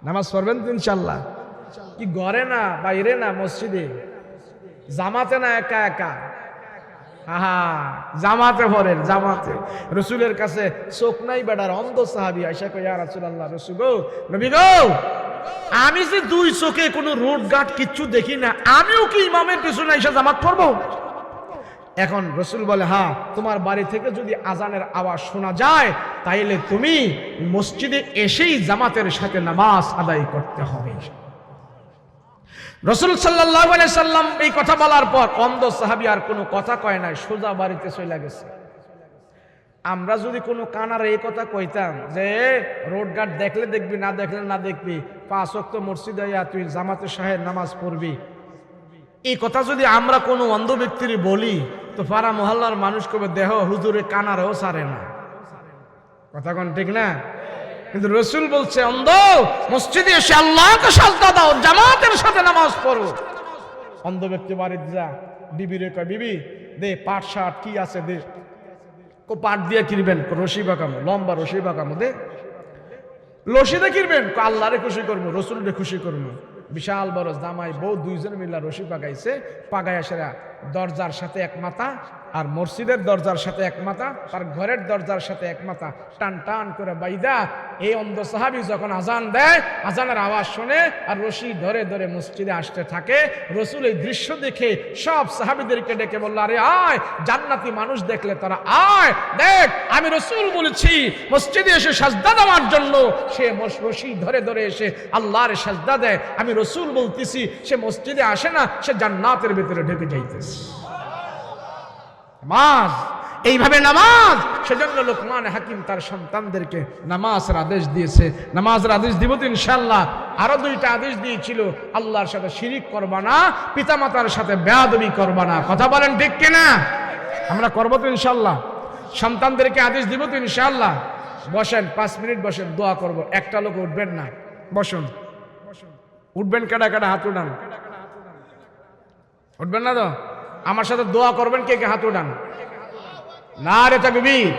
[SPEAKER 1] নামাজ পড়বেন তো ইনশাআল্লাহ? কি ঘরে না, বাইরে না, মসজিদে, জামাতে না, একা একা? জামাতে পড়েন, জামাতে। রসুলের কাছে চোখ নাই বেড়ার অন্ধ সাহাবী আয়েশা কয়, ইয়া রাসূলুল্লাহ, রাসূল গো, নবী গো, আমি যে দুই চোখে কোনো রোড ঘাট কিচ্ছু দেখি না, আমিও কি ইমামের পিছনে এসে জামাত পড়বো? এখন রসুল বলে, হ্যাঁ, তোমার বাড়ি থেকে যদি আজানের আওয়াজ শোনা যায় তাইলে তুমি মসজিদে এসেই জামাতের সাথে নামাজ আদায় করতে হবে। রাসূল সাল্লাল্লাহু আলাইহি সাল্লাম এই কথা বলার পর অন্ধ সাহাবী আর কোনো কথা কয় নাই, সোজা বাড়িতে চলে গেছে। আমরা যদি কোনো কানার এই কথা কইতাম যে রোড ঘাট দেখলে দেখবি, না দেখলে না দেখবি, 5 ওয়াক্ত মসজিদে আইয়া তুই জামাতের সাথে নামাজ পড়বি, এই কথা যদি আমরা কোনো অন্ধ ব্যক্তির বলি তো পাড়া মহল্লার মানুষ কবে, দেহ হুজুরে কানারেও ছাড়ে না। কথা কোন ঠিক না? কিন্তু রসুল বলছে, অন্ধ মসজিদে এসে আল্লাহকে সাজদা দাও, জামাতের সাথে নামাজ পড়ো। অন্ধ ব্যক্তি বাড়িতে যা, বিবি রে কয়, বিবি দে পাট শার্ট কি আছে দে। পাট দিয়ে কিনবেন, রশি বাঁকামো, লম্বা রশি বাঁকামো দে। রশিদে কিনবেন, আল্লাহরে খুশি করবো, রসুলরে খুশি করবো। বিশাল বড় জামাই বউ দুইজন মিলা রশি পাকাইছে, পাকাইয়া সেরা দরজার সাথে এক মাথা, আর মসজিদের দরজার সাথে এক মাথা, তার ঘরের দরজার সাথে এক মাথা টান টান করে বাইদা এই অন্ধ সাহাবী যখন আজান দেয়, আজানের আওয়াজ শুনে আর রশি ধরে ধরে মসজিদে আসতে থাকে। রসুল এই দৃশ্য দেখে সব সাহাবীদেরকে ডেকে বলল, আরে আয়, জান্নাতি মানুষ দেখলে তারা আয়, দেখ আমি রসুল বলেছি মসজিদে এসে সাজদা দেওয়ার জন্য। সে রশি ধরে ধরে এসে আল্লাহর সাজদা দেয়। আমি রসুল বলতেছি সে মসজিদে আসে না, সে জান্নাতের ভিতরে ঢুকে যাইতেছে। নামাজ, এইভাবে নামাজ। সেজন্য লোকমান হাকিম তার সন্তানদেরকে নামাজের আদেশ দিয়েছে। নামাজের আদেশ দিব তো ইনশাআল্লাহ। আরো 2টা আদেশ দিয়েছিল, আল্লাহর সাথে শিরিক করবা না, পিতামাতার সাথে বেয়াদবি করবা না। কথা বলেন ঠিক কিনা? আমরা করবো তো ইনশাআল্লাহ। সন্তানদেরকে আদেশ দিব তো ইনশাআল্লাহ। বসেন, 5 মিনিট বসেন, দোয়া করব। একটা লোক উঠবেন না, বসুন। উঠবেন কাটা কাটা, হাত উঠান। উঠবেন না তো? আমার সাথে দোয়া করবেন, কে কে হাত উঠান। নারে তাকবীর,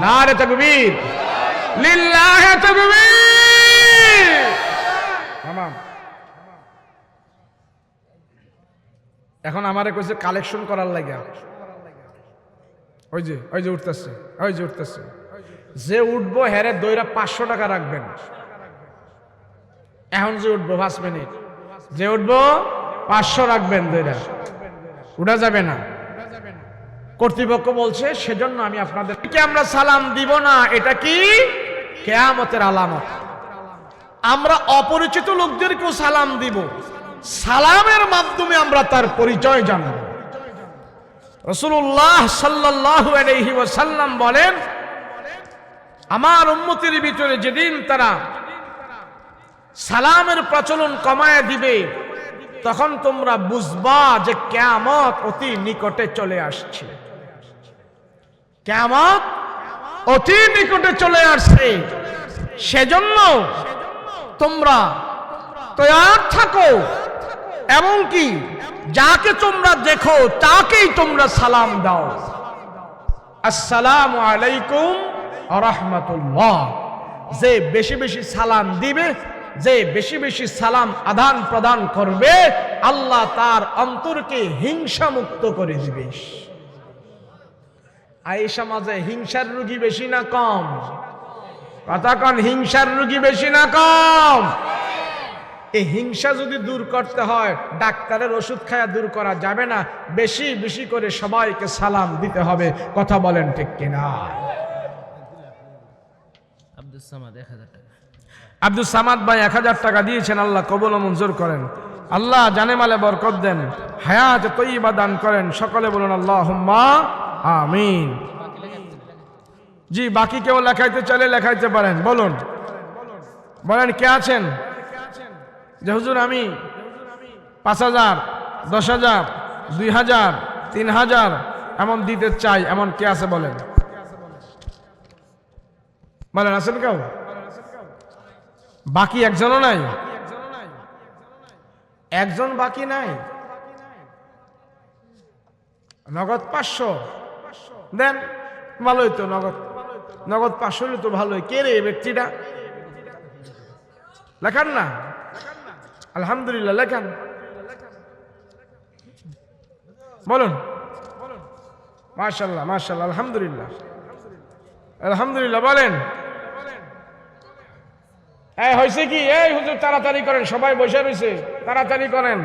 [SPEAKER 1] নারে তাকবীর, লিল্লাহি তাকবীর। তামাম। এখন আমারে কইছে কালেকশন করার লাগা। ওই যে উঠতেছে, যে উঠবো হেরে দইরা 500 টাকা রাখবেন। এখন যে উঠবো 5 মিনিট, যে উঠবো 500 রাখবেন, দইরা উঠা যাবে না। কর্তৃপক্ষ বলছে, সেজন্য আমি আপনাদেরকে আমরা সালাম দিব না। এটা কি? কিয়ামতের আলামত। আমরা অপরিচিত লোকদেরকেও সালাম দিব, সালামের মাধ্যমে আমরা তার পরিচয় জানব। রাসূলুল্লাহ সাল্লাল্লাহু আলাইহি ওয়াসাল্লাম বলেন, আমার উম্মতের ভিতরে যেদিন তারা সালামের প্রচলন কমায় দিবে, তখন তোমরা বুঝবা যে কিয়ামত অতি নিকটে চলে আসছে। কিয়ামত অতি নিকটে চলে আসছে। সেজন্য তোমরা তৈয়ার থাকো, এমনকি যাকে তোমরা দেখো তাকেই তোমরা সালাম দাও। আসসালামু আলাইকুম ওয়া রাহমাতুল্লাহ। যে বেশি বেশি সালাম দিবে, যে বেশি বেশি সালাম আদান প্রদান করবে, আল্লাহ তার অন্তরকে হিংসা মুক্ত করে দিবে। এই সমাজে হিংসার রোগী বেশি না কম? কথা কন, হিংসার রোগী বেশি না কম? এই হিংসা যদি দূর করতে হয়, ডাক্তারের ওষুধ খায়া দূর করা যাবে না, বেশি বেশি করে সবাইকে সালাম দিতে হবে। কথা বলেন ঠিক কিনা? আব্দুল সামাদ ভাই 1000 টাকা দিয়েছেন, আল্লাহ কবুল ও মঞ্জুর করেন। আল্লাহ জানে মালে বরকত দেন, হায়াত তৈয়বা দান করেন। সকলে বলুন আল্লাহুম্মা আমিন। জি, বাকি কেউ লেখাইতে চাইলে লেখাইতে পারেন। বলুন, বলেন কে আছেন যে হুজুর আমি 5000, 10000, 2000, 3000 এমন দিতে চাই, এমন কে আছে? বলেন, বলেন, আছেন কেউ? বাকি একজনও নাই? একজন বাকি নাই? নগদ 500 দেন, ভালোই তো। নগদ 500 হলে তো ভালোই। কে রে ব্যক্তিটা? লেখান না? আলহামদুলিল্লাহ লেখান। বলুন মাশাআল্লাহ, মাশাআল্লাহ, আলহামদুলিল্লাহ, আলহামদুলিল্লাহ। বলেন, এই হয়েছে কি? এই হুজুর তাড়াতাড়ি করেন, সবাই বসে রয়েছে, তাড়াতাড়ি করেন।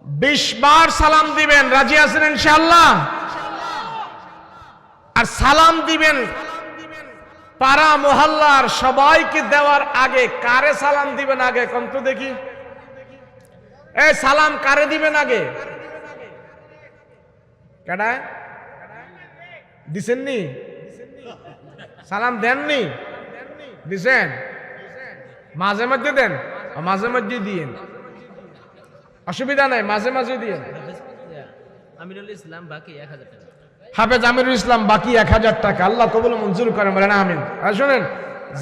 [SPEAKER 1] 20 বার সালাম দিবেন। রাজি আছেন ইনশাআল্লাহ? আর সালাম দিবেন পাড়া মহল্লার সবাইকে দেওয়ার আগে কারে সালাম দিবেন আগে? কোন তো দেখি, এই সালাম কারে দিবেন আগে? কেডায় দিছেননি? সালাম দেননি? দিছেন? মাঝে মাঝে দেন, মাঝে মাঝে দিয়েন, অসুবিধা নাই, মাঝে মাঝে দিয়েন। আমিরুল ইসলাম বাকি 1000 টাকা। হাফেজ আমিরুল ইসলাম বাকি 1000 টাকা। আল্লাহ কবুল মঞ্জুর করেন, বলেন আমিন। আর শুনেন,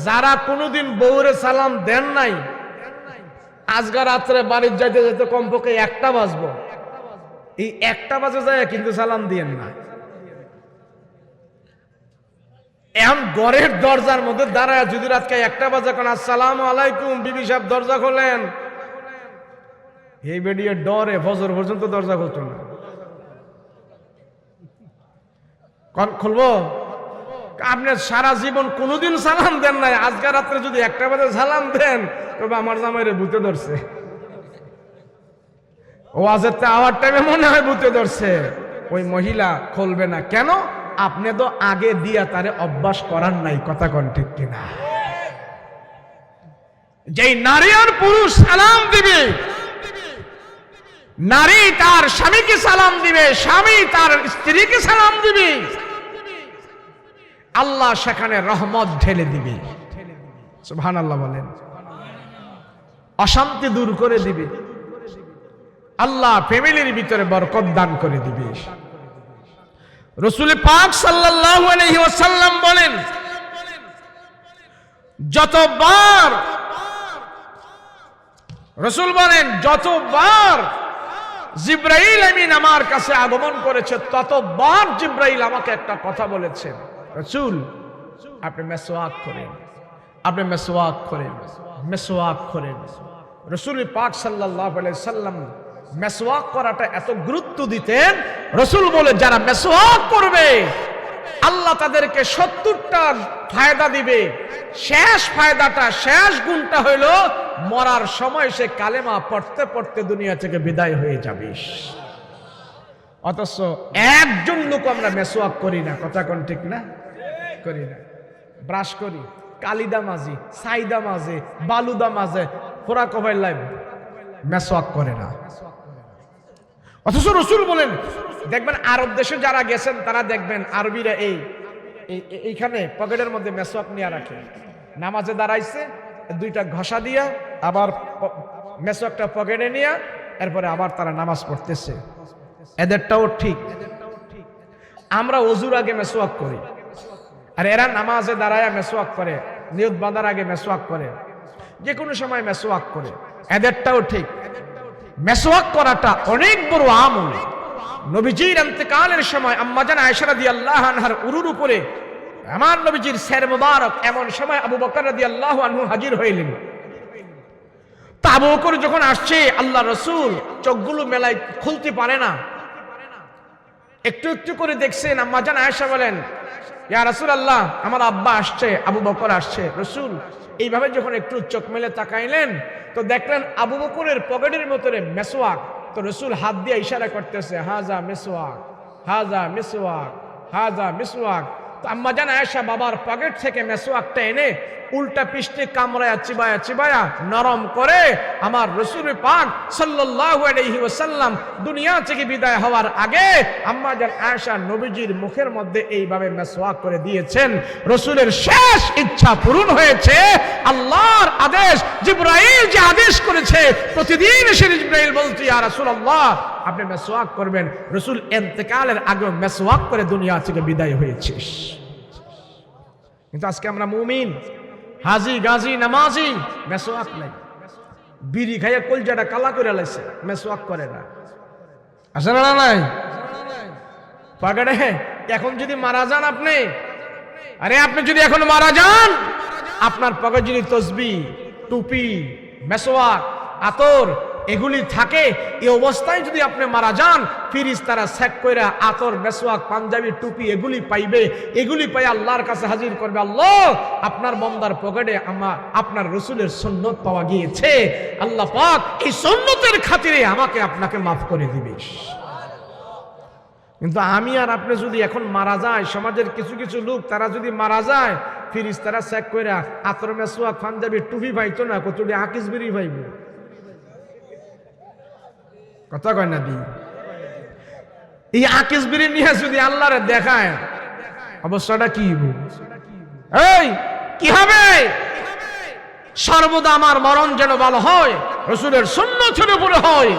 [SPEAKER 1] যারা কোনোদিন বউরে সালাম দেন নাই, আজকে রাত্রে বাড়ির যাইতে যেতে কমপক্ষে 1টা বাজবো, এই 1টা বাজে যায় কিন্তু সালাম দিয়েন না। এখন ঘরের দরজার মধ্যে দাঁড়ায় যদি রাতকে 1টা বাজে কোন আসসালামু আলাইকুম, বিবি সাহেব দরজা খোলেন, এই বেডিয়ে ডরে ফজর পর্যন্ত দরজা খুলতো না। খুলবো? আপনি সারা জীবন কোনোদিন সালাম দেন নাই, আজকে রাত্রে যদি 1টা বাজে সালাম দেন, তবে আমার জামাইরে ভূতে ধরছে। ও আজের আওয়ার টাইমে মনে হয় ভূতে ধরছে। ওই মহিলা খুলবে না। কেন? আপনি তো আগে দিয়া তারে অভ্যাস করার নাই। কথা কোন ঠিক কিনা? যেই নারী আর পুরুষ সালাম দিবে, নারী তার স্বামীকে সালাম দিবে, স্বামী তার স্ত্রীকে সালাম দিবে, আল্লাহ সেখানে রহমত ঢেলে দিবে। সুবহানাল্লাহ বলেন। অশান্তি দূর করে দিবে, আল্লাহ ফ্যামিলির ভিতরে বরকত দান করে দিবে। রাসূল পাক সাল্লাল্লাহু আলাইহি ওয়াসাল্লাম বলেন, যতবার রাসূল বলেন যতবার জিবরাইল আমিন আমার কাছে আগমন করেছে, ততবার জিবরাইল আমাকে একটা কথা বলেছেন, রাসূল আপনি মেসওয়াক করেন, আপনি মেসওয়াক করেন, মেসওয়াক করেন। রাসূল পাক সাল্লাল্লাহু আলাইহি সাল্লাম মেসওয়াক করাটা এত গুরুত্ব দিতেন। রাসূল বলে যারা মেসওয়াক করবে আল্লাহ তাদেরকে 70টা ফায়দা দিবে। শেষ ফায়দাটা, শেষ গুণটা হইল মরার সময় সে কালেমা পড়তে পড়তে দুনিয়া থেকে বিদায় হয়ে যাবে। অথচ একজন লোক আমরা মেসওয়াক করি না, কথা কোন ঠিক না? করি না। ব্রাশ করি, কালিদা মাজি, সাইদা মাঝে, বালুদা মাঝে, ফোরা কভার লাইভ, মেসওয়াক করে না। অথচ রাসূল বলেন, দেখবেন আরব দেশে যারা গেছেন তারা দেখবেন আরবিরা এইখানে পকেটের মধ্যে মেসওয়াক নিয়ে রাখে। নামাজে দাঁড়াইছে, দুইটা ঘষা দিয়া আবার মেসওয়াকটা পকেটে নিয়ে এরপরে আবার তারা নামাজ পড়তেছে। এদেরটাও ঠিক। আমরা ওযুর আগে মেসওয়াক করি, আর এরা নামাজে দাঁড়ায় মেসওয়াক করে, নিয়ত বাঁধার আগে মেসওয়াক করে, যে কোনো সময় মেসওয়াক করে। এদেরটাও ঠিক। মেসওয়াক করাটা অনেক বড় আমল। নবীজির ইন্তেকালের সময় আম্মা জান আয়েশা রাদিয়াল্লাহু আনহার উরুর উপরে আমার নবীজির সের মোবারক, এমন সময় আবু বকর রাদিয়াল্লাহু আনহু হাজির হইলেন। তা আবু বকর যখন আসছে, আল্লাহ রাসূল চোখগুলো মেলায় খুলতে পারে না, একটু একটু করে দেখছেন। আম্মা জান আয়েশা বলেন, ইয়া রাসূলুল্লাহ, আমার আব্বা আসছে, আবু বকর আসছে। রাসূল এইভাবে যখন একটু চোখ মেলে তাকাইলেন তো দেখলেন আবু বকরের পকেটের ভিতরে মেসওয়াক। তো রাসূল হাত দিয়ে ইশারা করতেছে, হাজা মিসওয়াক, হাজা মিসওয়াক, হাজা মিসওয়াক। তো আম্মা জান আয়েশা বাবার পকেট থেকে মেসওয়াকটা এনে উল্টা পৃষ্ঠে কামড়ায়া চিবায়া চিবায়া নরম করে আমার রাসূল পাক সাল্লাল্লাহু আলাইহি ওয়াসাল্লাম দুনিয়া থেকে বিদায় হওয়ার আগে আম্মা জান আয়েশা নবীজির মুখের মধ্যে এইভাবে মেসওয়াক করে দিয়েছেন। রাসূলের শেষ ইচ্ছা পূরণ হয়েছে। আল্লাহর আদেশ, জিবরাইল যে আদেশ করেছে, প্রতিদিন এসে জিবরাইল বলতো, ইয়া রাসূলুল্লাহ আপনি মেসওয়াক করবেন। রাসূল ইন্তেকালের আগে মেসওয়াক করে দুনিয়া থেকে বিদায় হয়েছে। কিন্তু আজকে আমরা মুমিন, হাজি গাজি নামাজি, মেসওয়াক নাই। বিড়ি খাইয়া কলজাটা কালা করে লাইছে, মেসওয়াক করে না। আসে না? নাই পাগড়ে। এখন যদি মারা যান আপনি, আপনি যদি এখন মারা যান, আপনার পকেট যদি তসবিহ, টুপি, মেসওয়াক, আতর এগুলি থাকে, এই অবস্থায় যদি আপনি মারা যান, ফেরেশতারা চেক কইরা আতর, মেসওয়াক, পাঞ্জাবি, টুপি এগুলি পাইবে। এগুলি পাই আল্লাহর কাছে হাজির করবে, আল্লাহ আপনার বান্দার পকেটে আপনার রাসূলের সুন্নাত পাওয়া গিয়েছে, আল্লাহ পাক এই সুন্নতের খাতিরে আমাকে আপনাকে মাফ করে দিবে। কিন্তু আমি আর আপনি যদি এখন মারা যায়, সমাজের কিছু কিছু লোক তারা যদি মারা যায়, ফেরেশতারা চেক কইরা আতর, মেসওয়াক, পাঞ্জাবি, টুপি পাইতো না, কতটি আকিস বিড়ি পাইবে। কথা কয় না দি? এই আকিস বিড়ি নিয়ে যদি আল্লাহরে দেখায়, অবস্থাটা কি কি হবে? সর্বদা আমার মরণ যেন ভালো হয়, রাসূলের সুন্নতের উপরে হয়,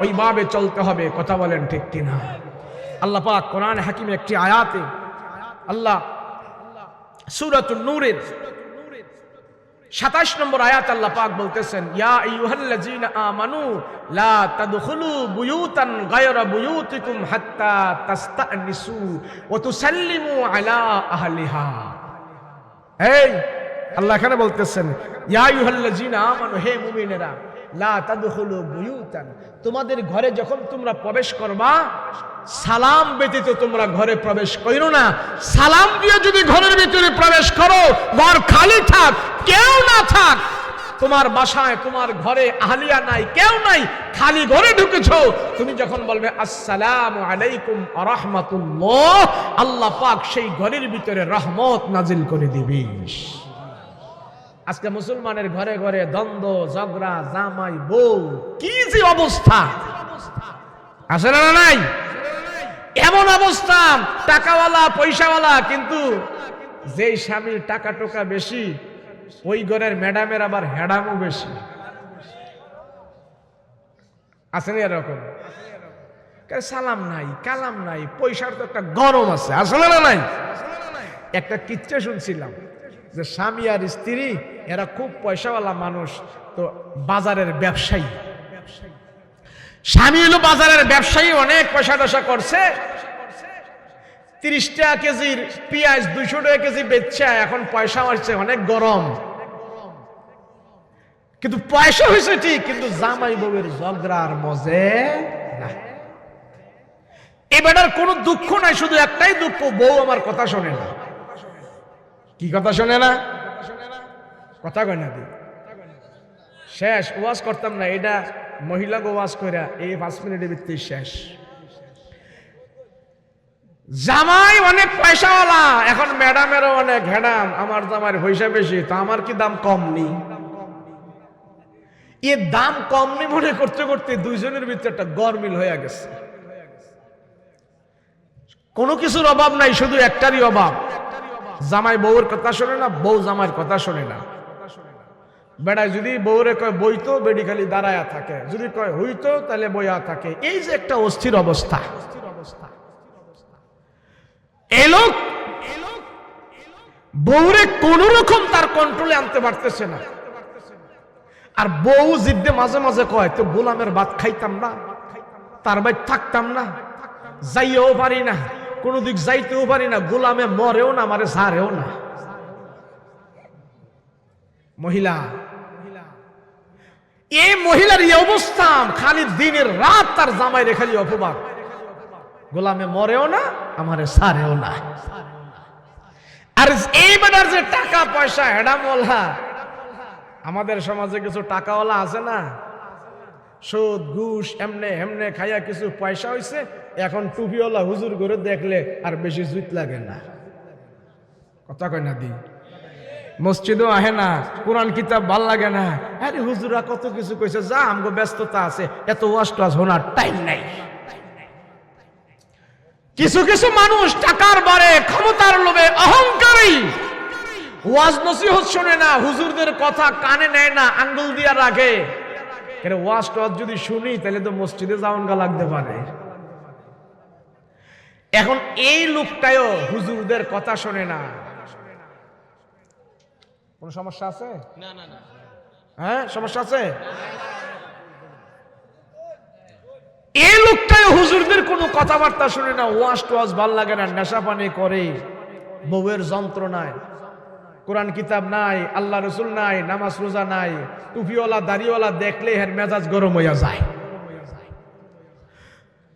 [SPEAKER 1] ওইভাবে চলতে হবে। কথা বলেন ঠিক কিনা? আল্লাহ পাক কোরআন হাকিমে একটি আয়াতে, আল্লাহ সূরাতুন নূরের 27 নম্বর আয়াত আল্লাহ পাক বলতেছেন, ইয়া আইয়ুহাল্লাযীনা আমানু লা তাদখুলু বুয়ুতান গায়রা বুয়ুতিকুম হাত্তা তাস্তানিসু ওয়া তুসাল্লিমু আলা আহলিহা। এই আল্লাহ এখানে বলতেছেন, ইয়া আইয়ুহাল্লাযীনা আমানু, হে মুমিনেরা, লা তাদখুলু বুয়ুতান, তোমাদের ঘরে যখন তোমরা প্রবেশ করবা, সালাম ব্যতীত তোমরা ঘরে প্রবেশ করো না। সালাম দিয়ে যদি ঘরের ভিতরে প্রবেশ করো, ঘর খালি থাক, কেউ না থাক, তোমার বাসায়, তোমার ঘরে আহলিয়া নাই, কেউ নাই, খালি ঘরে ঢুকেছো, তুমি যখন বলবে আসসালামু আলাইকুম ওয়া রাহমাতুল্লাহ, আল্লাহ পাক সেই ঘরের ভিতরে রহমত নাজিল করে দিবে। আজকে মুসলমানের ঘরে ঘরে দ্বন্দ্ব, ঝগড়া, জামাই বউ, কি যে অবস্থা আছে না? নাই এমন অবস্থা, টাকাওয়ালা, পয়সাওয়ালা, কিন্তু যেই স্বামীর টাকা টোকা বেশি, ওই ঘরের ম্যাডামের আবার হেডামও বেশি। আছে না এরকম? সালাম নাই, কালাম নাই, পয়সার তো একটা গরম আছে। আসলে না? নাই একটা কিচ্ছা শুনছিলাম যে স্বামী আর স্ত্রী এরা খুব পয়সাওয়ালা মানুষ, তো বাজারের ব্যবসায়ী। স্বামী হলো বাজারের ব্যবসায়ী, অনেক পয়সা টসা করছে, 30 টাকা কেজির পেঁয়াজ 200 টাকা কেজি বেচছে, এখন পয়সা আসছে, অনেক গরম। কিন্তু পয়সা হয়েছে ঠিক, কিন্তু জামাই বউয়ের ঝগড়ার মজে না। এই বেটার কোনো দুঃখ নাই, শুধু একটাই দুঃখ, বউ আমার কথা শোনে না। কি কথা শোনে না? কথা কয় না দি শেষ। ওয়াজ করতাম না, এটা মহিলাকে ওয়াজ করে এই 5 মিনিটের ভিত্তি শেষ। জামাই অনেক পয়সাওয়ালা, এখন ম্যাডামেরও অনেক হ্যাডাম, আমার জামাইয়ের পয়সা বেশি, তো আমার কি দাম কম নেই? এ দাম কম নেই মনে করতে করতে দুইজনের ভিতরে একটা গরমিল হয়ে গেছে। কোনো কিছুর অভাব নাই, শুধু একটারই অভাব, জামাই বউয়ের কথা শোনে না, বউ জামাইয়ের কথা শোনে না। বেড়ায় যদি বউরে কয় বইতো, বেডি খালি দাঁড়ায়া থাকে, যদি কয় হইতো তাহলে বইয়া থাকে। এই যে একটা অস্থির অবস্থা, এই লোক বউরে কোন রকম তার কন্ট্রোলে আনতে পারতেছে না। আর বউ জিদ্দে মাঝে মাঝে কয়, তো গোলামের ভাত খাইতাম না, তার ভাই থাকতাম না, যাইও পারি না, কোনো দিক যাইতেও পারি না, গোলামে মরেও না, মারে সারেও না। মহিলা, এই মহিলার এই অবস্থা, খালি দিনের রাত তার জামাই রে খালি অপবাদ, গোলামে মরেও না, আমারে সারেও না। আর এই বেটার যে টাকা পয়সা হেডামওয়ালা, আমাদের সমাজে কিছু টাকাওয়ালা আছে না, সুদ ঘুষ এমনে এমনে খাইয়া কিছু পয়সা হইছে, এখন টুপিওয়ালা হুজুর করে দেখলে আর বেশি জুত লাগে না। কথা কয় না দি মসজিদও আহে না, কোরআন কিতাব ভাল লাগে না, আরে হুজুরা কত কিছু কইছে, যা আমগো ব্যস্ততা আছে, এত ওয়াজ টাজ হোনার টাইম নাই। কিছু কিছু মানুষ টাকার বারে, ক্ষমতার লোভে, অহংকারী, ওয়াজ নসিহত শোনে না, হুজুরদের কথা কানে নেয় না, আঙ্গুল দিয়া রাখে। ওয়াজ টজ যদি শুনি তাহলে তো মসজিদে যাওয়ানগা লাগতে পারে। এখন এই লোকটাও হুজুরদের কথা শোনে না। কোন সমস্যা আছে? না না না, হ্যাঁ সমস্যা আছে। এই লোকটাও হুজুরদের কোনো কথাবার্তা শুনে না, ওয়াজ টোয়াজ ভাল লাগে না, নেশা পানি করে, বউয়ের যন্ত্রণায়, কোরআন কিতাব নাই, আল্লাহ রসুল নাই, নামাজ রোজা নাই, টুপিওয়ালা দাড়িওয়ালা দেখলে এর মেজাজ গরম হইয়া যায়।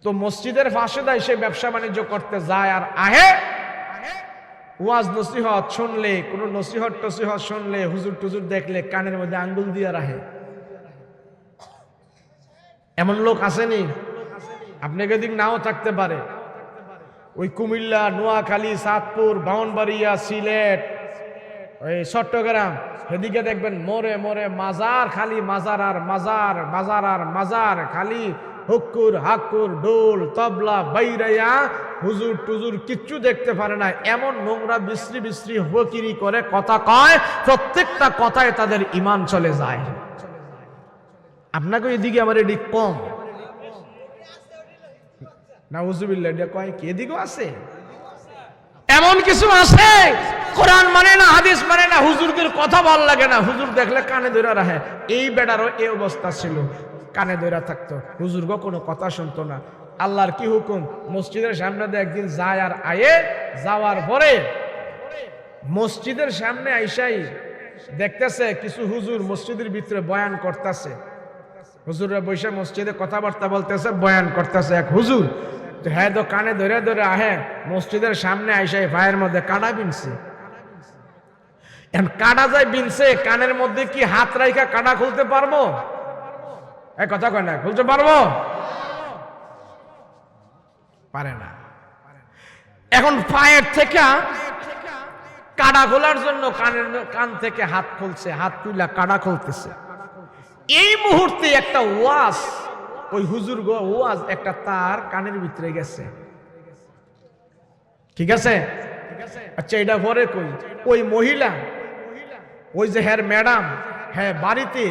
[SPEAKER 1] তো মসজিদের পাশে দেয়, সে ব্যবসা বাণিজ্য করতে যায়, আর আহে ওয়াজ নসিহত শুনলে, কোন নসিহত টসিহত শুনলে, হুজুর টুজুর দেখলে কানের মধ্যে আঙ্গুল দিয়ে রাখে। এমন লোক আসেনি? আপনাকে দিক নাও থাকতে পারে। ওই কুমিল্লা, নোয়াখালী, চাঁদপুর, ব্রাহ্মণবাড়িয়া, সিলেট, ওই চট্টগ্রাম, সেদিকে দেখবেন মোরে মোরে মাজার, খালি মাজার আর মাজার, বাজার আর মাজার, খালি হুক্কুর হাক্কুর, ঢোল তবলা বাইরাইয়া, হুজুর টুজুর কিচ্ছু দেখতে পারে না, এমন নোংরা বিশ্রী বিশ্রী হকিরি করে কথা কয়, প্রত্যেকটা কথায় তাদের ঈমান চলে যায়। আপনাকে এদিকে আমার এদিক কম না, হুজুবিল্লাহ এটা কয় কি এদিকেও আছে? এমন কিছু আছে, কোরআন মানে না, হাদিস মানে না, হুজুরদের কথা ভালো লাগে না, হুজুর দেখলে কানে ধরে রাখে। এই বেটারও এই অবস্থা ছিল, কানে ধরে থাকতো, হুজুরগো কোনো কথা শুনতো না। আল্লাহর কি হুকুম, মসজিদের সামনে দিয়ে একদিন যায়, আর আয়ে যাওয়ার পরে মসজিদের সামনে আইসাই দেখতেছে কিছু হুজুর মসজিদের ভিতরে বয়ান করতেছে। হুজুররা বৈশা মসজিদে কথাবার্তা বলতেছে, বয়ান করতেছে। এক হুজুর হ্যাঁ তো কানে ধরে ধরে আহে মসজিদের সামনে আইসাই ভাইয়ের মধ্যে কাটা বিনছে। এখন কাটা যায় বিনছে, কানের মধ্যে কি হাত রাইখা কাটা খুলতে পারবো? এই কথা কয় না, খুলতে পারবো? পারে না। এখন পায়ের থেকে কাটা খোলার জন্য কান থেকে হাত খুলছে, হাত তুলা কাটা খুলতেছে। এই মুহূর্তে একটা ওয়াজ, ওই হুজুর গো ওয়াজ একটা তার কানের ভিতরে গেছে। ঠিক আছে, আচ্ছা এটা পরে কই, ওই মহিলা, ওই যে হ্যাঁ ম্যাডাম, হ্যাঁ বাড়িতে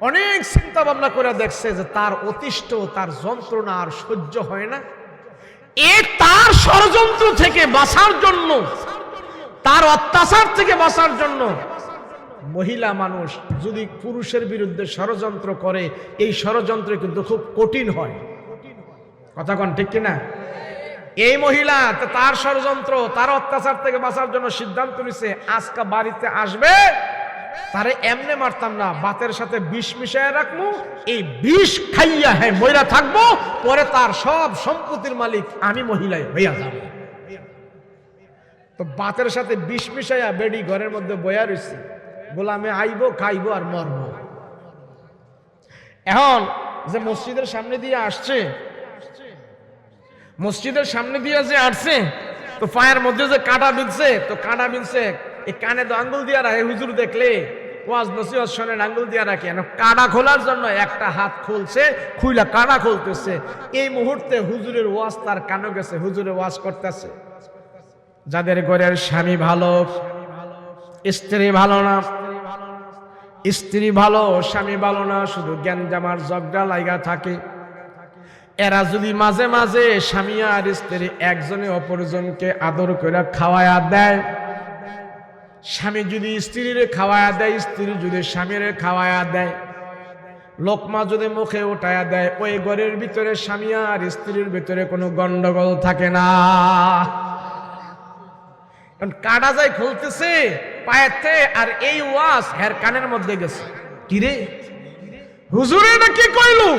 [SPEAKER 1] অনেক চিন্তা ভাবনা করে দেখছে যে তার অতিষ্ঠ, তার যন্ত্রণা আর সহ্য হয় না। তার ষড়যন্ত্র থেকে বাঁচার জন্য, তার অত্যাচার থেকে বাঁচার জন্য, মহিলা মানুষ যদি পুরুষের বিরুদ্ধে ষড়যন্ত্র করে, এই ষড়যন্ত্র কিন্তু খুব কঠিন হয়। কথা কোন ঠিক কিনা? এই মহিলা তার ষড়যন্ত্র, তার অত্যাচার থেকে বাঁচার জন্য সিদ্ধান্ত নিছে আজকে বাড়িতে আসবে, তারে এমনে মারতাম না, বাতের সাথে বিষ মিশায় রাখবো, এই বিষ খাইয়া হ্যাঁ মইরা থাকবো, পরে তার সব সম্পত্তির মালিক আমি মহিলাই হইয়া যাব। তো বাতের সাথে বিষ মিশাইয়া বেডি ঘরের মধ্যে বয়া রয়েছে, গোলামে আইবো খাইবো আর মরবো। এখন যে মসজিদের সামনে দিয়ে আসছে, মসজিদের সামনে দিয়ে যে আসছে, তো পায়ের মধ্যে যে কাঁটা বিঁধছে, তো কাঁটা বিঁধছে এই কানে তো আঙ্গুল দিয়া রাখে, হুজুর দেখলে ওয়াজ নসিহত শোনেন আঙ্গুল দিয়া রাখে, কাঁটা খোলার জন্য একটা হাত খুলছে, খুইলা কাঁটা খুলতেছে। এই মুহূর্তে হুজুরের ওয়াজ তার কানে গেছে, হুজুরে ওয়াজ করতেছে, যাদের ঘরের স্বামী ভালো, স্ত্রী ভালো না, স্ত্রী ভালো স্বামী ভালো না, শুধু জ্ঞান জামার ঝগড়া লাইগা থাকে, এরা যদি মাঝে মাঝে স্বামী আর স্ত্রী একজনে অপরজনকে আদর করে খাওয়ায়া দেয়, স্বামী যদি স্ত্রীর খাওয়ায়া দেয়, স্ত্রী যদি স্বামীর খাওয়ায়া দেয়, লোকমা যদি মুখে উঠায়া দেয়, ওই ঘরের ভিতরে স্বামী আর স্ত্রীর ভিতরে কোনো গন্ডগোল থাকে না। কাটা যায় খুলতেছে পায়েতে, আর এই ওয়াজ হের কানের মধ্যে গেছে। কিরে হুজুরে এটা কি কইলো?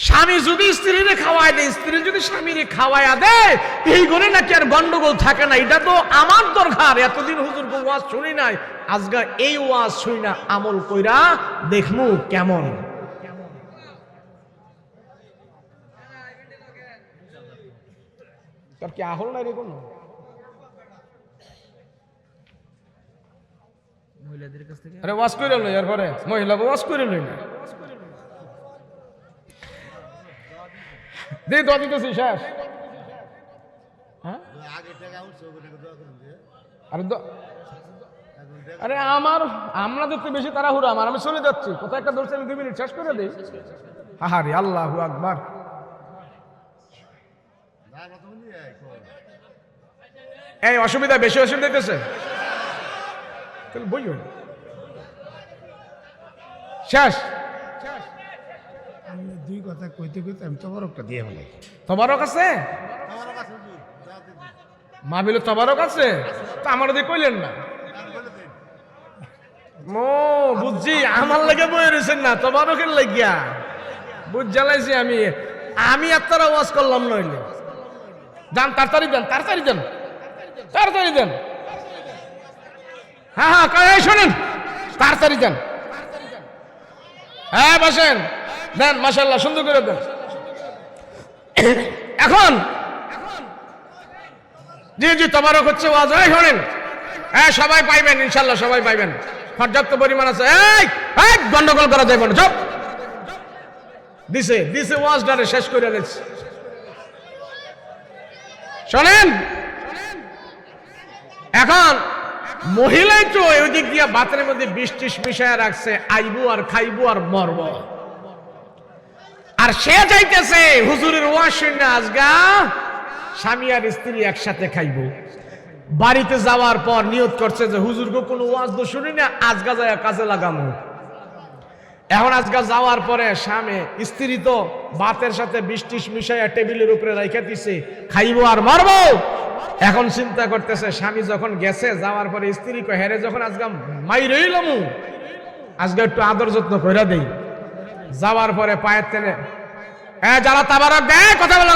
[SPEAKER 1] স্বামী যদি স্ত্রীরে খাওয়ায় দেয়, স্ত্রী যদি স্বামীরে খাওয়ায়া দেয়, এই ঘরে নাকি আর গন্ডগোল থাকে না। এটা তো আমার দরকার, এতদিন হুজুর ওয়াজ শুনি নাই, আজকে এই ওয়াজ শুই না আমল কইরা দেখমু কেমন। তোর কি আহল নাই রে কোন? মহিলাদের কাছ থেকে আরে ওয়াজ করে লই, এরপরে মহিলাকে ওয়াজ করে লই না দে দোয়া দিতেছি শেষ। হ্যাঁ আরে আমরা দেখতে বেশি তাড়াহুড়া, আমি চলে যাচ্ছি, কোথায় একটা ধরছি, আমি 2 মিনিট শেষ করে দিই। আহারে আল্লাহু আকবার। এই অসুবিধা বেশি অসুবিধা দিতেছে, বই শেষ।
[SPEAKER 2] দুই কথা কইতে কইতে আমি তবারকটা দিয়ে ফেলাই।
[SPEAKER 1] তবারক আছে? মাহবিল তবারক আছে? তো আমার দিয়ে কইলেন না। বুঝছি, আমার লাগে বই রয়েছেন না, তবারকের লাগিয়া বুঝ জ্বালাইছি আমি। আপনারা ওয়াজ করলাম নইলে যান, তাড়াতাড়ি দেন, তাড়াতাড়ি দেন, তাড়াতাড়ি দেন। হ্যাঁ হ্যাঁ শোনেন, তাড়াতাড়ি দেন। হ্যাঁ বসেন, দেন, মাশাআল্লাহ সুন্দর করে দেন। এখন জি জি তবারক হচ্ছে ওয়াজ। শোনেন, হ্যাঁ সবাই পাইবেন ইনশাল্লাহ, সবাই পাইবেন, পর্যাপ্ত পরিমাণ আছে। এই গন্ডগোল করা যাবে না, চুপ। দিছে দিছে ওয়াজটারে শেষ করে দিচ্ছে। শোনেন, এখন মহিলাই তো ওই দিক দিয়ে বাতের মধ্যে বিষ মিশায় রাখছে, আইবো আর খাইবো আর মরব, আর সে যাইতেছে হুজুরের ওয়াজ শুনে আজগা স্বামী আর স্ত্রী একসাথে খাইবো। বাড়িতে যাওয়ার পর নিয়ত করছে যে হুজুরকে কোনো ওয়াজ তো শুনি না, আজগা যায় কাজে লাগামো। এখন আজগা যাওয়ার পরে স্বামী স্ত্রী তো ভাতের সাথে বিষ মিশাইয়া টেবিলের উপরে রাইখা দিছে, খাইবো আর মরবো। এখন চিন্তা করতেছে, স্বামী যখন গেছে, যাওয়ার পরে স্ত্রী কো হেরে যখন আজগা মাই রইলাম, আজকে একটু আদর যত্ন কইরা দেই। যাওয়ার পরে পায়ের তেনে যারা তাবারক দেয় কথা বলো,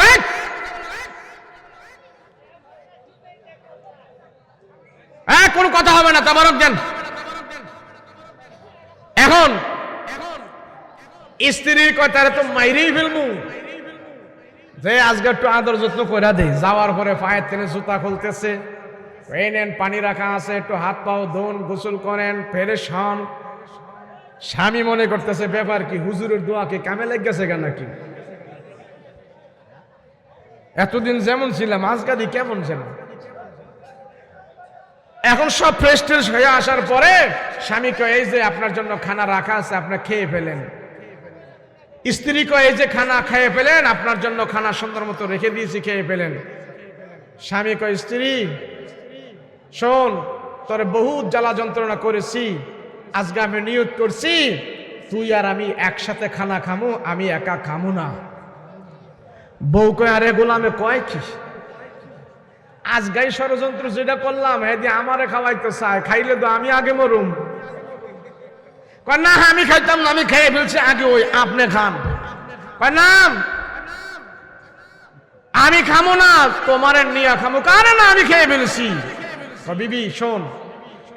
[SPEAKER 1] কোন কথা হবে না, তাবারক দেন। এখন স্ত্রীর কথারে তো মাইরেই ফেলবো, যে আজকে একটু আদর যত্ন কইরা দেই। যাওয়ার পরে পায়ের তেনে জুতা খুলতেছে, এই নেন পানি রাখা আছে, একটু হাত পাও ধোন, গোসল করেন, ফ্রেশ হন। স্বামী মনে করতেছে ব্যাপার কি, হুজুরের দোয়া কি কামে লেগ গেছে কেন নাকি? এতদিন যেমন ছিলাম আজকাদি কেমন ছিল। এখন সব ফ্রেশ ট্রেশ হয়ে আসার পরে স্বামী কয় এই যে আপনার জন্য খানা রাখা আছে, আপনি খেয়ে ফেলেন। স্ত্রী কয় এই যে খানা খেয়ে ফেলেন, আপনার জন্য খানা সুন্দর মতো রেখে দিয়েছি, খেয়ে ফেলেন। স্বামী কয় স্ত্রী শোন, তোর বহুত জ্বালা যন্ত্রণা করেছি, আজকে আমি নিয়ত করছি তুই আর আমি একসাথে খানা খামু, আমি একা খামু না। বউ কয় আরে গোলামে কয় কি, আজগাই ষড়যন্ত্র যেটা করলাম এদি আমারে খাওয়াইতে চায়, খাইলে তো আমি আগে মরুম। কয় না আমি খাইতাম না, আমি খেয়ে ফেলছি আগে, ওই আপনি খান। কয় না আমি খামো না, তোমারে নিয়ে খামো। কারে না আমি খেয়ে ফেলছি। বিবি শোন,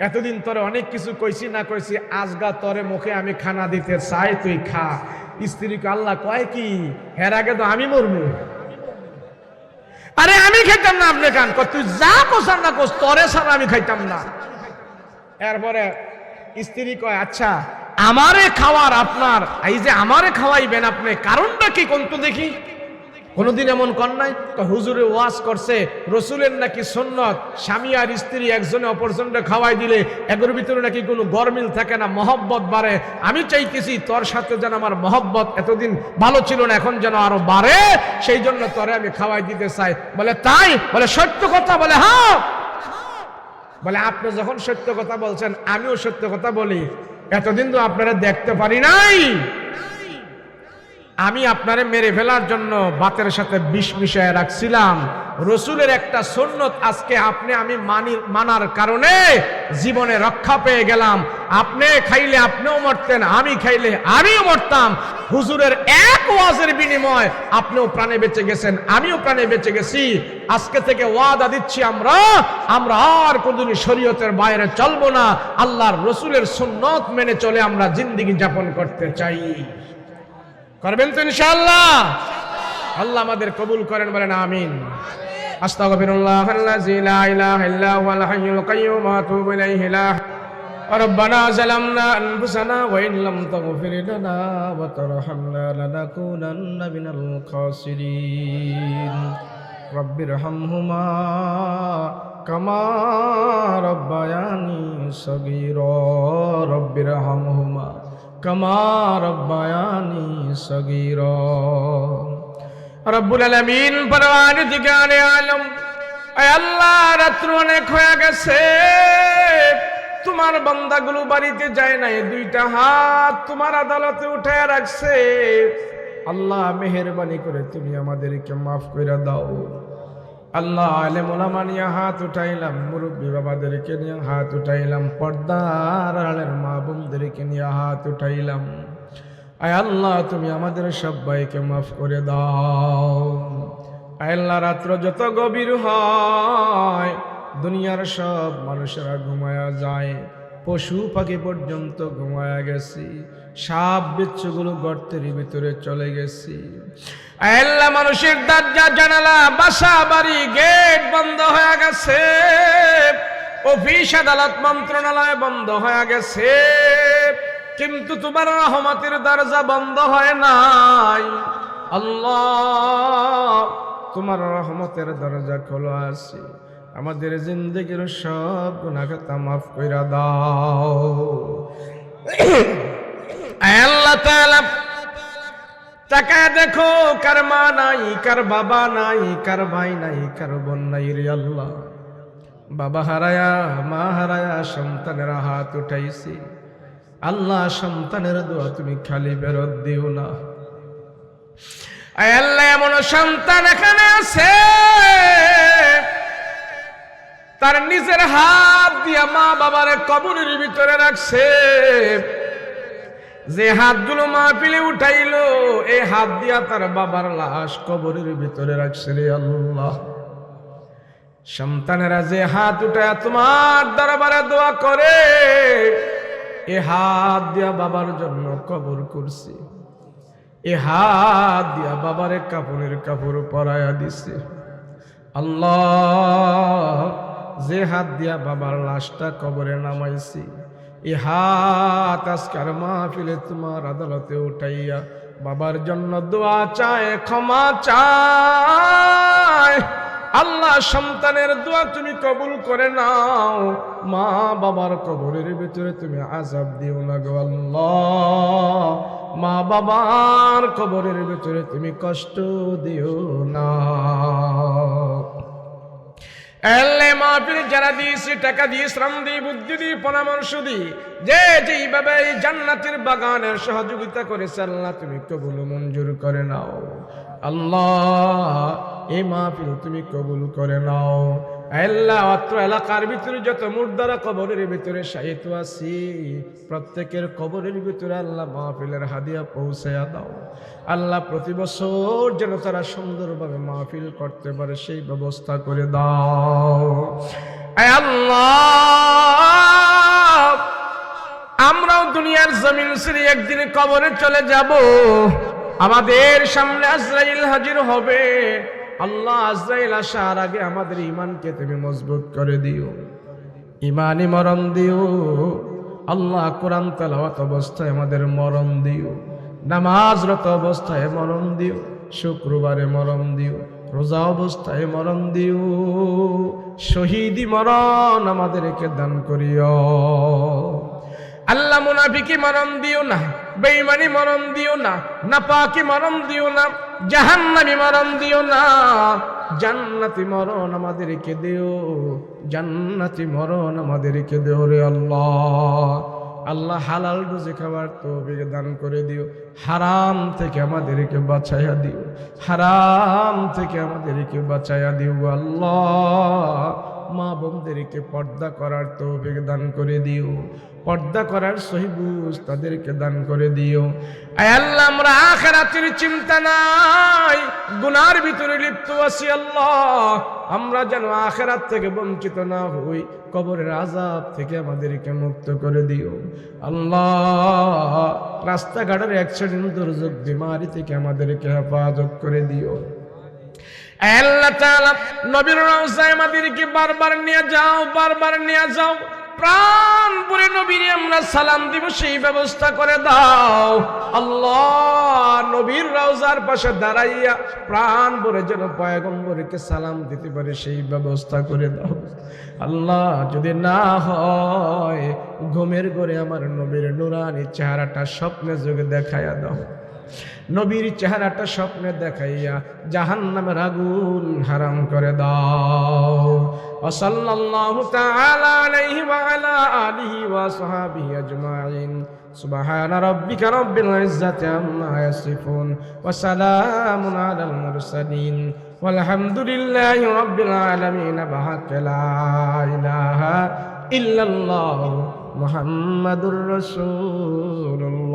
[SPEAKER 1] এতদিন তোরে অনেক কিছু কইছি না কইছি, আজগা তোরে মুখে আমি খানা দিতে চাই, তুই খা। স্ত্রীকে আল্লাহ কয় কি, হের আগে তো আমি মরবো। আরে আমি খাইতাম না, আপনি খান। তুই যা কোসার না কোস, তরে ছাড়া আমি খাইতাম না। এরপরে স্ত্রী কয় আচ্ছা আমারে খাওয়ার আপনার, এই যে আমারে খাওয়াইবেন আপনি, কারণটা কি কোন তো দেখি। কোনদিন এমন কর নাই? হুজুরে ওয়াজ করছে রসুলের নাকি সুন্নত, স্বামী আর স্ত্রী একজনে অপরজনকে খাওয়াই দিলে এগুলোর ভিতরে নাকি কোনো গরমিল থাকে না, মহব্বত বাড়ে। আমি চাইতেছি তোর সাথে যেন আমার মহব্বত এতদিন ভালো ছিল না, এখন যেন আরো বাড়ে, সেই জন্য তোরে আমি খাওয়াই দিতে চাই। বলে তাই? বলে সত্য কথা? বলে হ্যাঁ। বলে আপনি যখন সত্য কথা বলছেন আমিও সত্য কথা বলি। এতদিন তো আপনারা দেখতে পারি নাই, আমি আপনারে মেরে ফেলার জন্য ভাতের সাথে বিষ মিশায় রাখছিলাম। রসুলের একটা সুন্নত আজকে আপনি আমি মানার কারণে জীবনে রক্ষা পেয়ে গেলাম। আপনি খাইলে আপনিও মরতেন, আমি খাইলে আমিও মরতাম। হুজুরের এক ওয়াজের বিনিময় আপনিও প্রাণে বেঁচে গেছেন, আমিও প্রাণে বেঁচে গেছি। আজকে থেকে ওয়াদা দিচ্ছি আমরা আর কোনদিন শরীয়তের বাইরে চলবো না। আল্লাহর রসুলের সুন্নত মেনে চলে আমরা জিন্দেগি যাপন করতে চাই। করবেন তো ইনশাআল্লাহ? আল্লাহ আমাদের কবুল করেন, বলেন আমিন। আস্তাগফিরুল্লাহাল্লাযী লা ইলাহা ইল্লা হুয়াল হাইয়ুল কাইয়্যুম ওয়া আতুবু ইলাইহি। রব্বানা যালামনা আনফুসানা ওয়া ইন লাম তাগফির লানা ওয়া তারহামনা লানাকুনান্না মিনাল খাসিরিন। রব্বিরহামহুমা কামা রব্বায়ানি সগীরা। রব্বিরহামহুমা কামা রব্বায়ানি সগীরা। রব্বুল আলামিন পরওয়ারদিগারে আলম, আয় আল্লাহ রাত্র অনেক হয়ে গেছে, তোমার বান্দাগুলো বাড়িতে যায় নাই, দুইটা হাত তোমার আদালতে উঠায় রাখছে। আল্লাহ মেহেরবানি করে তুমি আমাদেরকে মাফ করে দাও। আল্লাহ আলেম ওলামা নিয়ে হাত উঠাইলাম, মুরব্বী বাবাদেরকে নিয়ে হাত উঠাইলাম, পর্দার আড়ালের মা বোনদেরকে নিয়ে হাত উঠাইলাম। আয় আল্লাহ তুমি আমাদের সবাইকে মাফ করে দাও। আয় আল্লাহ রাত্র যত গভীর হয় দুনিয়ার সব মানুষেরা ঘুমায়া যায়, পশু পাখি পর্যন্ত ঘুমায়া গেছি, সাপ বিচ্ছুগুলো গর্তের ভিতরে চলে গেছি। আল্লাহ মানুষের দরজা জানালা বাসা বাড়ি গেট বন্ধ হয়ে গেছে, অফিস আদালত মন্ত্রণালয় বন্ধ হয়ে গেছে, কিন্তু তোমার রহমতের দরজা বন্ধ হয় নাই। আল্লাহ তোমার রহমতের দরজা খোলা আছে, আমাদের জিন্দেগির সব গুনাহ খাতা মাফ কইরা দাও। আল্লাহ তাআলা তাকায় দেখো, কার মা নাই, কার বাবা নাই, কার ভাই নাই, কার বোন নাই রে আল্লাহ। বাবা হারায়া মা হারায়া সন্তানের হাত উঠাইছি। আল্লাহ সন্তানের দোয়া তুমি খালি ফেরত দিও না। আল্লাহ এমন সন্তান এখানে আছে তার নিজের হাত দিয়া মা বাবার কবরের ভিতরে রাখছে, যে হাতগুলো মাহফিলে উঠাইলো এই হাত দিয়া তার বাবার লাশ কবরের ভিতরে রাখছে রে আল্লাহ। সন্তানেরা যে হাত উঠায় তোমার দরবারে দোয়া করে, এ হাত দিয়া বাবার জন্য কবর করছি, এ হাত দিয়া বাবারে কাপড়ের কাপড় পরায়া দিছে। আল্লাহ যে হাত দিয়া বাবার লাশটা কবরে নামাইছি, এ হাত আজকার মাহফিলে তোমার আদালতে উঠাইয়া বাবার জন্য দোয়া চায়, ক্ষমা চায়। আল্লাহ সন্তানের দোয়া তুমি কবুল করে নাও, মা বাবার কবরের ভিতরে তুমি আযাব দিও না গো আল্লাহ। মা বাবার কবরের ভিতরে তুমি কষ্ট দিও না। আল্লাহ মাহফিল যারা দিয়েছে, টাকা দিয়ে, শ্রম দিয়ে, বুদ্ধি দিয়ে, পরামর্শ দিয়ে, যে যেইভাবে এই জান্নাতের বাগানের সহযোগিতা করেছে আল্লাহ তুমি কবুল মঞ্জুর করে নাও। আল্লাহ এই মাহফিল তুমি কবুল করে নাও। আল্লাহ অত্র এলাকার ভিতরে যত মুর্দারা কবরের ভিতরে শায়িত আছি প্রত্যেকের কবরের ভিতরে আল্লাহ মাহফিলের হাদিয়া পৌঁছায়া দাও আল্লাহ প্রতি বছর যেন তারা সুন্দরভাবে মাহফিল করতে পারে সেই ব্যবস্থা করে দাও আয় আল্লাহ আমরাও দুনিয়ার জমিন ছেড়ে একদিন কবরে চলে যাব আমাদের সামনে আজরাইল হাজির হবে আল্লাহ আজরাইল আসার আগে আমাদের ঈমানকে তুমি মজবুত করে দিও ঈমানি মরণ দিও আল্লাহ কোরআন তেলাওয়াত অবস্থায় আমাদের মরণ দিও নামাজরত অবস্থায় মরণ দিও শুক্রবারে মরণ দিও রোজা অবস্থায় মরণ দিও শহীদি মরণ আমাদেরকে দান করিও আল্লাহ মুনাফিকি মরণ দিও না বেঈমানি মরণ দিও না নাপাকি মরণ দিও না জাহান্নামী মরণ দিও না জান্নাতি মরণ আমাদেরকে দিও জান্নাতি মরণ আমাদেরকে দিও রে আল্লাহ আল্লাহ হালাল রুজি খাবার তৌফিক দান করে দিও হারাম থেকে আমাদেরকে বাঁচাইয়া দিও হারাম থেকে আমাদেরকে বাঁচাইয়া দিও আল্লাহ মা বোনদেরকে পর্দা করার তৌফিক দান করে দিও পর্দা করার সহি বুঝ তাদেরকে দান করে দিও আয় আল্লাহ আমরা আখিরাতের চিন্তা নাই গুনার ভিতরে লিপ্ত আছি আল্লাহ আমরা যেন আখিরাত থেকে বঞ্চিত না হই কবরের আযাব থেকে আমাদেরকে মুক্ত করে দিও আল্লাহ রাস্তাঘাটের অ্যাক্সিডেন্ট দুর্যোগ বিমারি থেকে আমাদেরকে হেফাজত করে দিও আল্লাহ তাআলা নবীর রওজায় আমাদেরকে বারবার নিয়ে যাও প্রাণ ভরে নবীরে আমরা সালাম দিব সেই ব্যবস্থা করে দাও আল্লাহ নবীর রওজার পাশে দাঁড়াইয়া প্রাণ ভরে যেন পয়গম্বরকে সালাম দিতে পারে সেই ব্যবস্থা করে দাও আল্লাহ যদি না হয় ঘুমের ঘরে আমার নবীর নুরানি চেহারাটা স্বপ্নে যোগে দেখাইয়া দাও নবীর চেহারাটা স্বপ্নে দেখাইয়া জাহান্নামের আগুন হারাম করে দাও সাল্লাল্লাহু তাআলা আলাইহি ওয়া আলা আলিহি ওয়া সাহবিহি আজমাইন সুবহান রাব্বিকা রাব্বিল ইজ্জাতি আম্মা ইয়াসিফুন ওয়া সালামুন আলাল মুরসালিন ওয়ালহামদুলিল্লাহি রাব্বিল আলামিন বাহাক লা ইলাহা ইল্লাল্লাহ মুহাম্মাদুর রাসূলুল্লাহ।